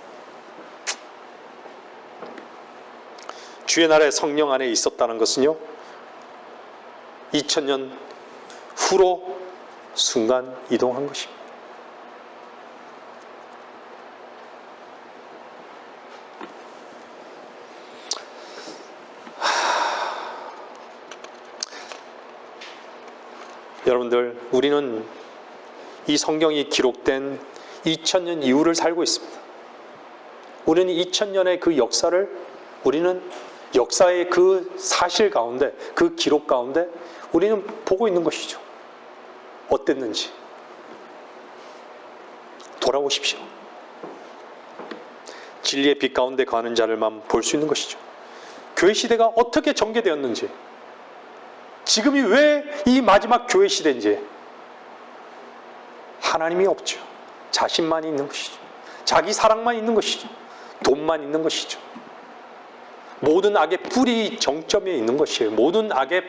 주의 나라의 성령 안에 있었다는 것은요, 2000년 후로 순간 이동한 것입니다. 여러분들, 우리는 이 성경이 기록된 2000년 이후를 살고 있습니다. 우리는 2000년의 그 역사를, 우리는 역사의 그 사실 가운데, 그 기록 가운데 우리는 보고 있는 것이죠. 어땠는지 돌아오십시오. 진리의 빛 가운데 가는 자를만 볼 수 있는 것이죠. 교회 시대가 어떻게 전개되었는지, 지금이 왜 이 마지막 교회 시대인지, 하나님이 없죠. 자신만이 있는 것이죠. 자기 사랑만 있는 것이죠. 돈만 있는 것이죠. 모든 악의 뿌리 정점에 있는 것이에요. 모든 악의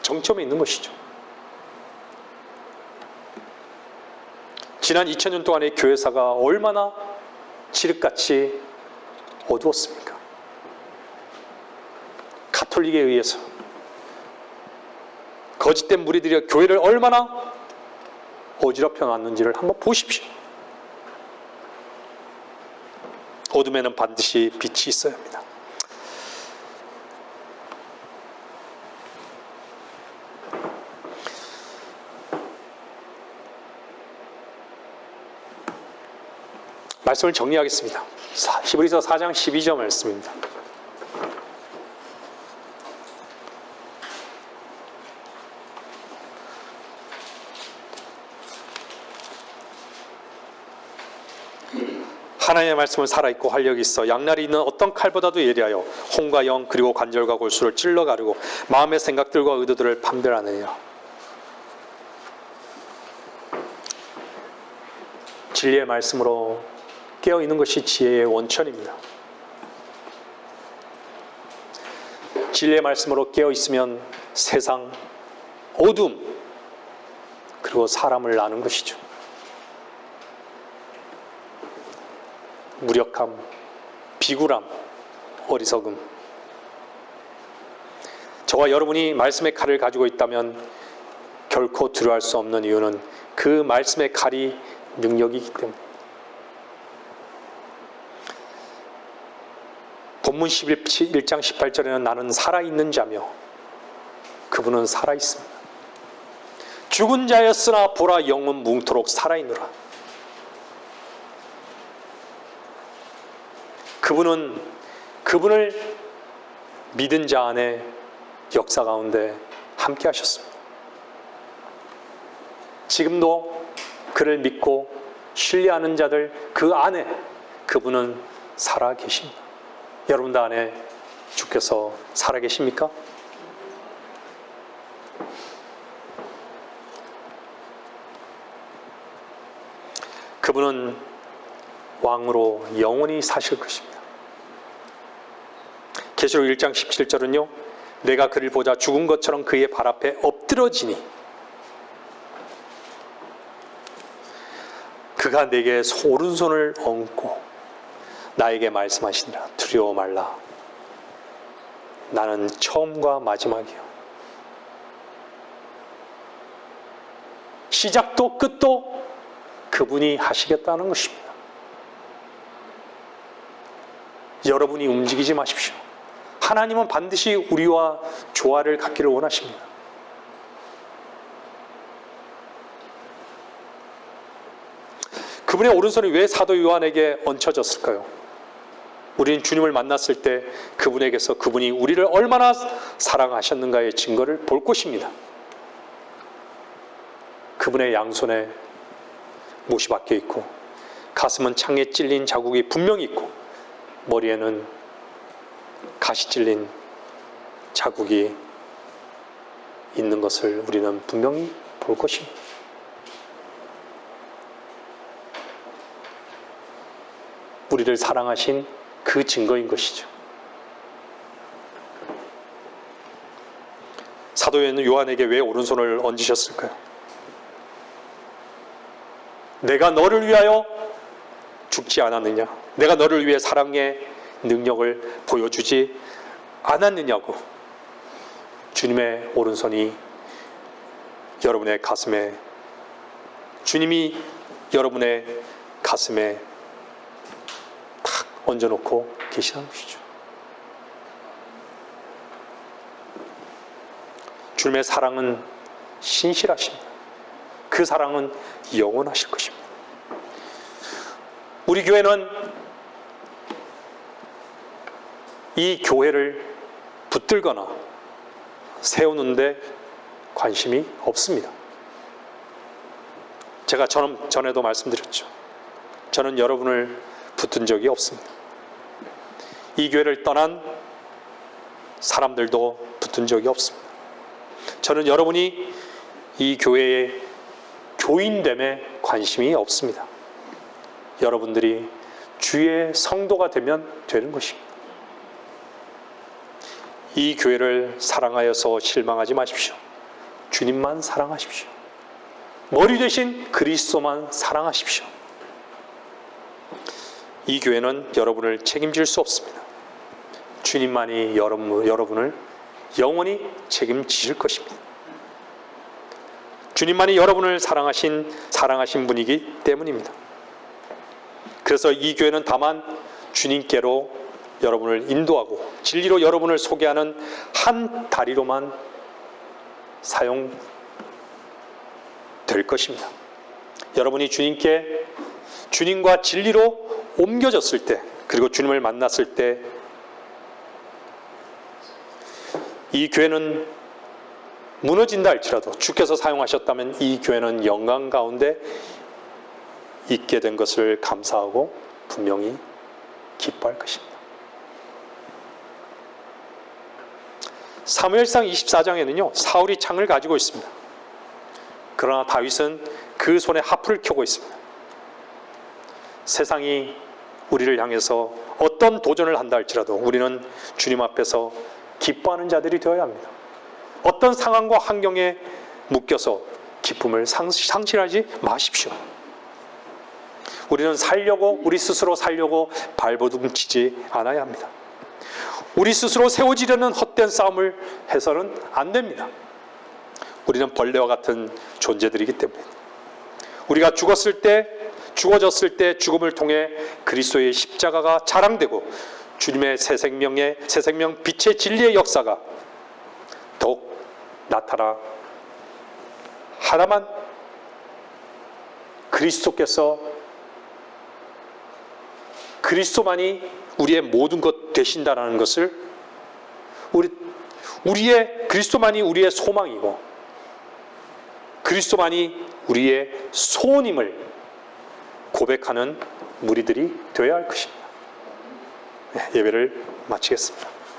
정점에 있는 것이죠. 지난 2000년 동안의 교회사가 얼마나 칠흑같이 어두웠습니까? 가톨릭에 의해서 거짓된 무리들이 교회를 얼마나 어지럽혀 놨는지를 한번 보십시오. 어둠에는 반드시 빛이 있어야 합니다. 말씀을 정리하겠습니다. 히브리서 4장 12절 말씀입니다. 하나님의 말씀은 살아있고 활력이 있어 양날이 있는 어떤 칼보다도 예리하여 혼과 영 그리고 관절과 골수를 찔러 가르고 마음의 생각들과 의도들을 판별하느니라. 진리의 말씀으로 깨어있는 것이 지혜의 원천입니다. 진리의 말씀으로 깨어있으면 세상 어둠 그리고 사람을 아는 것이죠. 무력함, 비굴함, 어리석음. 저와 여러분이 말씀의 칼을 가지고 있다면 결코 두려워할 수 없는 이유는 그 말씀의 칼이 능력이기 때문입니다. 본문 1장 18절에는 나는 살아있는 자며 그분은 살아있습니다. 죽은 자였으나 보라 영은 뭉토록 살아있노라. 그분을 믿은 자 안에 역사 가운데 함께 하셨습니다. 지금도 그를 믿고 신뢰하는 자들 그 안에 그분은 살아 계십니다. 여러분들 안에 주께서 살아 계십니까? 그분은 왕으로 영원히 사실 것입니다. 계시록 1장 17절은요, 내가 그를 보자 죽은 것처럼 그의 발 앞에 엎드러지니 그가 내게 오른손을 얹고 나에게 말씀하시니라. 두려워 말라. 나는 처음과 마지막이요. 시작도 끝도 그분이 하시겠다는 것입니다. 여러분이 움직이지 마십시오. 하나님은 반드시 우리와 조화를 갖기를 원하십니다. 그분의 오른손이 왜 사도 요한에게 얹혀졌을까요? 우리는 주님을 만났을 때 그분에게서 그분이 우리를 얼마나 사랑하셨는가의 증거를 볼 것입니다. 그분의 양손에 못이 박혀 있고 가슴은 창에 찔린 자국이 분명히 있고 머리에는 가시 찔린 자국이 있는 것을 우리는 분명히 볼 것입니다. 우리를 사랑하신 그 증거인 것이죠. 사도 요한에게 왜 오른손을 얹으셨을까요? 내가 너를 위하여 죽지 않았느냐? 내가 너를 위해 사랑의 능력을 보여주지 않았느냐고. 주님의 오른손이 여러분의 가슴에, 주님이 여러분의 가슴에 탁 얹어놓고 계시는 것이죠. 주님의 사랑은 신실하십니다. 그 사랑은 영원하실 것입니다. 우리 교회는 이 교회를 붙들거나 세우는데 관심이 없습니다. 제가 전에도 말씀드렸죠. 저는 여러분을 붙든 적이 없습니다. 이 교회를 떠난 사람들도 붙은 적이 없습니다. 저는 여러분이 이 교회의 교인됨에 관심이 없습니다. 여러분들이 주의 성도가 되면 되는 것입니다. 이 교회를 사랑하여서 실망하지 마십시오. 주님만 사랑하십시오. 머리 대신 그리스도만 사랑하십시오. 이 교회는 여러분을 책임질 수 없습니다. 주님만이 여러분을 영원히 책임지실 것입니다. 주님만이 여러분을 사랑하신 분이기 때문입니다. 그래서 이 교회는 다만 주님께로 여러분을 인도하고 진리로 여러분을 소개하는 한 다리로만 사용될 것입니다. 여러분이 주님과 진리로 옮겨졌을 때, 그리고 주님을 만났을 때 이 교회는 무너진다 할지라도 주께서 사용하셨다면 이 교회는 영광 가운데 있게 된 것을 감사하고 분명히 기뻐할 것입니다. 사무엘상 24장에는요 사울이 창을 가지고 있습니다. 그러나 다윗은 그 손에 하프를 켜고 있습니다. 세상이 우리를 향해서 어떤 도전을 한다 할지라도 우리는 주님 앞에서 기뻐하는 자들이 되어야 합니다. 어떤 상황과 환경에 묶여서 기쁨을 상실하지 마십시오. 우리는 우리 스스로 살려고 발버둥치지 않아야 합니다. 우리 스스로 세워지려는 헛된 싸움을 해서는 안 됩니다. 우리는 벌레와 같은 존재들이기 때문에 우리가 죽어졌을 때 죽음을 통해 그리스도의 십자가가 자랑되고 주님의 새 생명 빛의 진리의 역사가 더욱 나타나 하나만 그리스도만이 우리의 모든 것 되신다라는 것을 그리스도만이 우리의 소망이고 그리스도만이 우리의 소원임을 고백하는 무리들이 되어야 할 것입니다. 네, 예배를 마치겠습니다.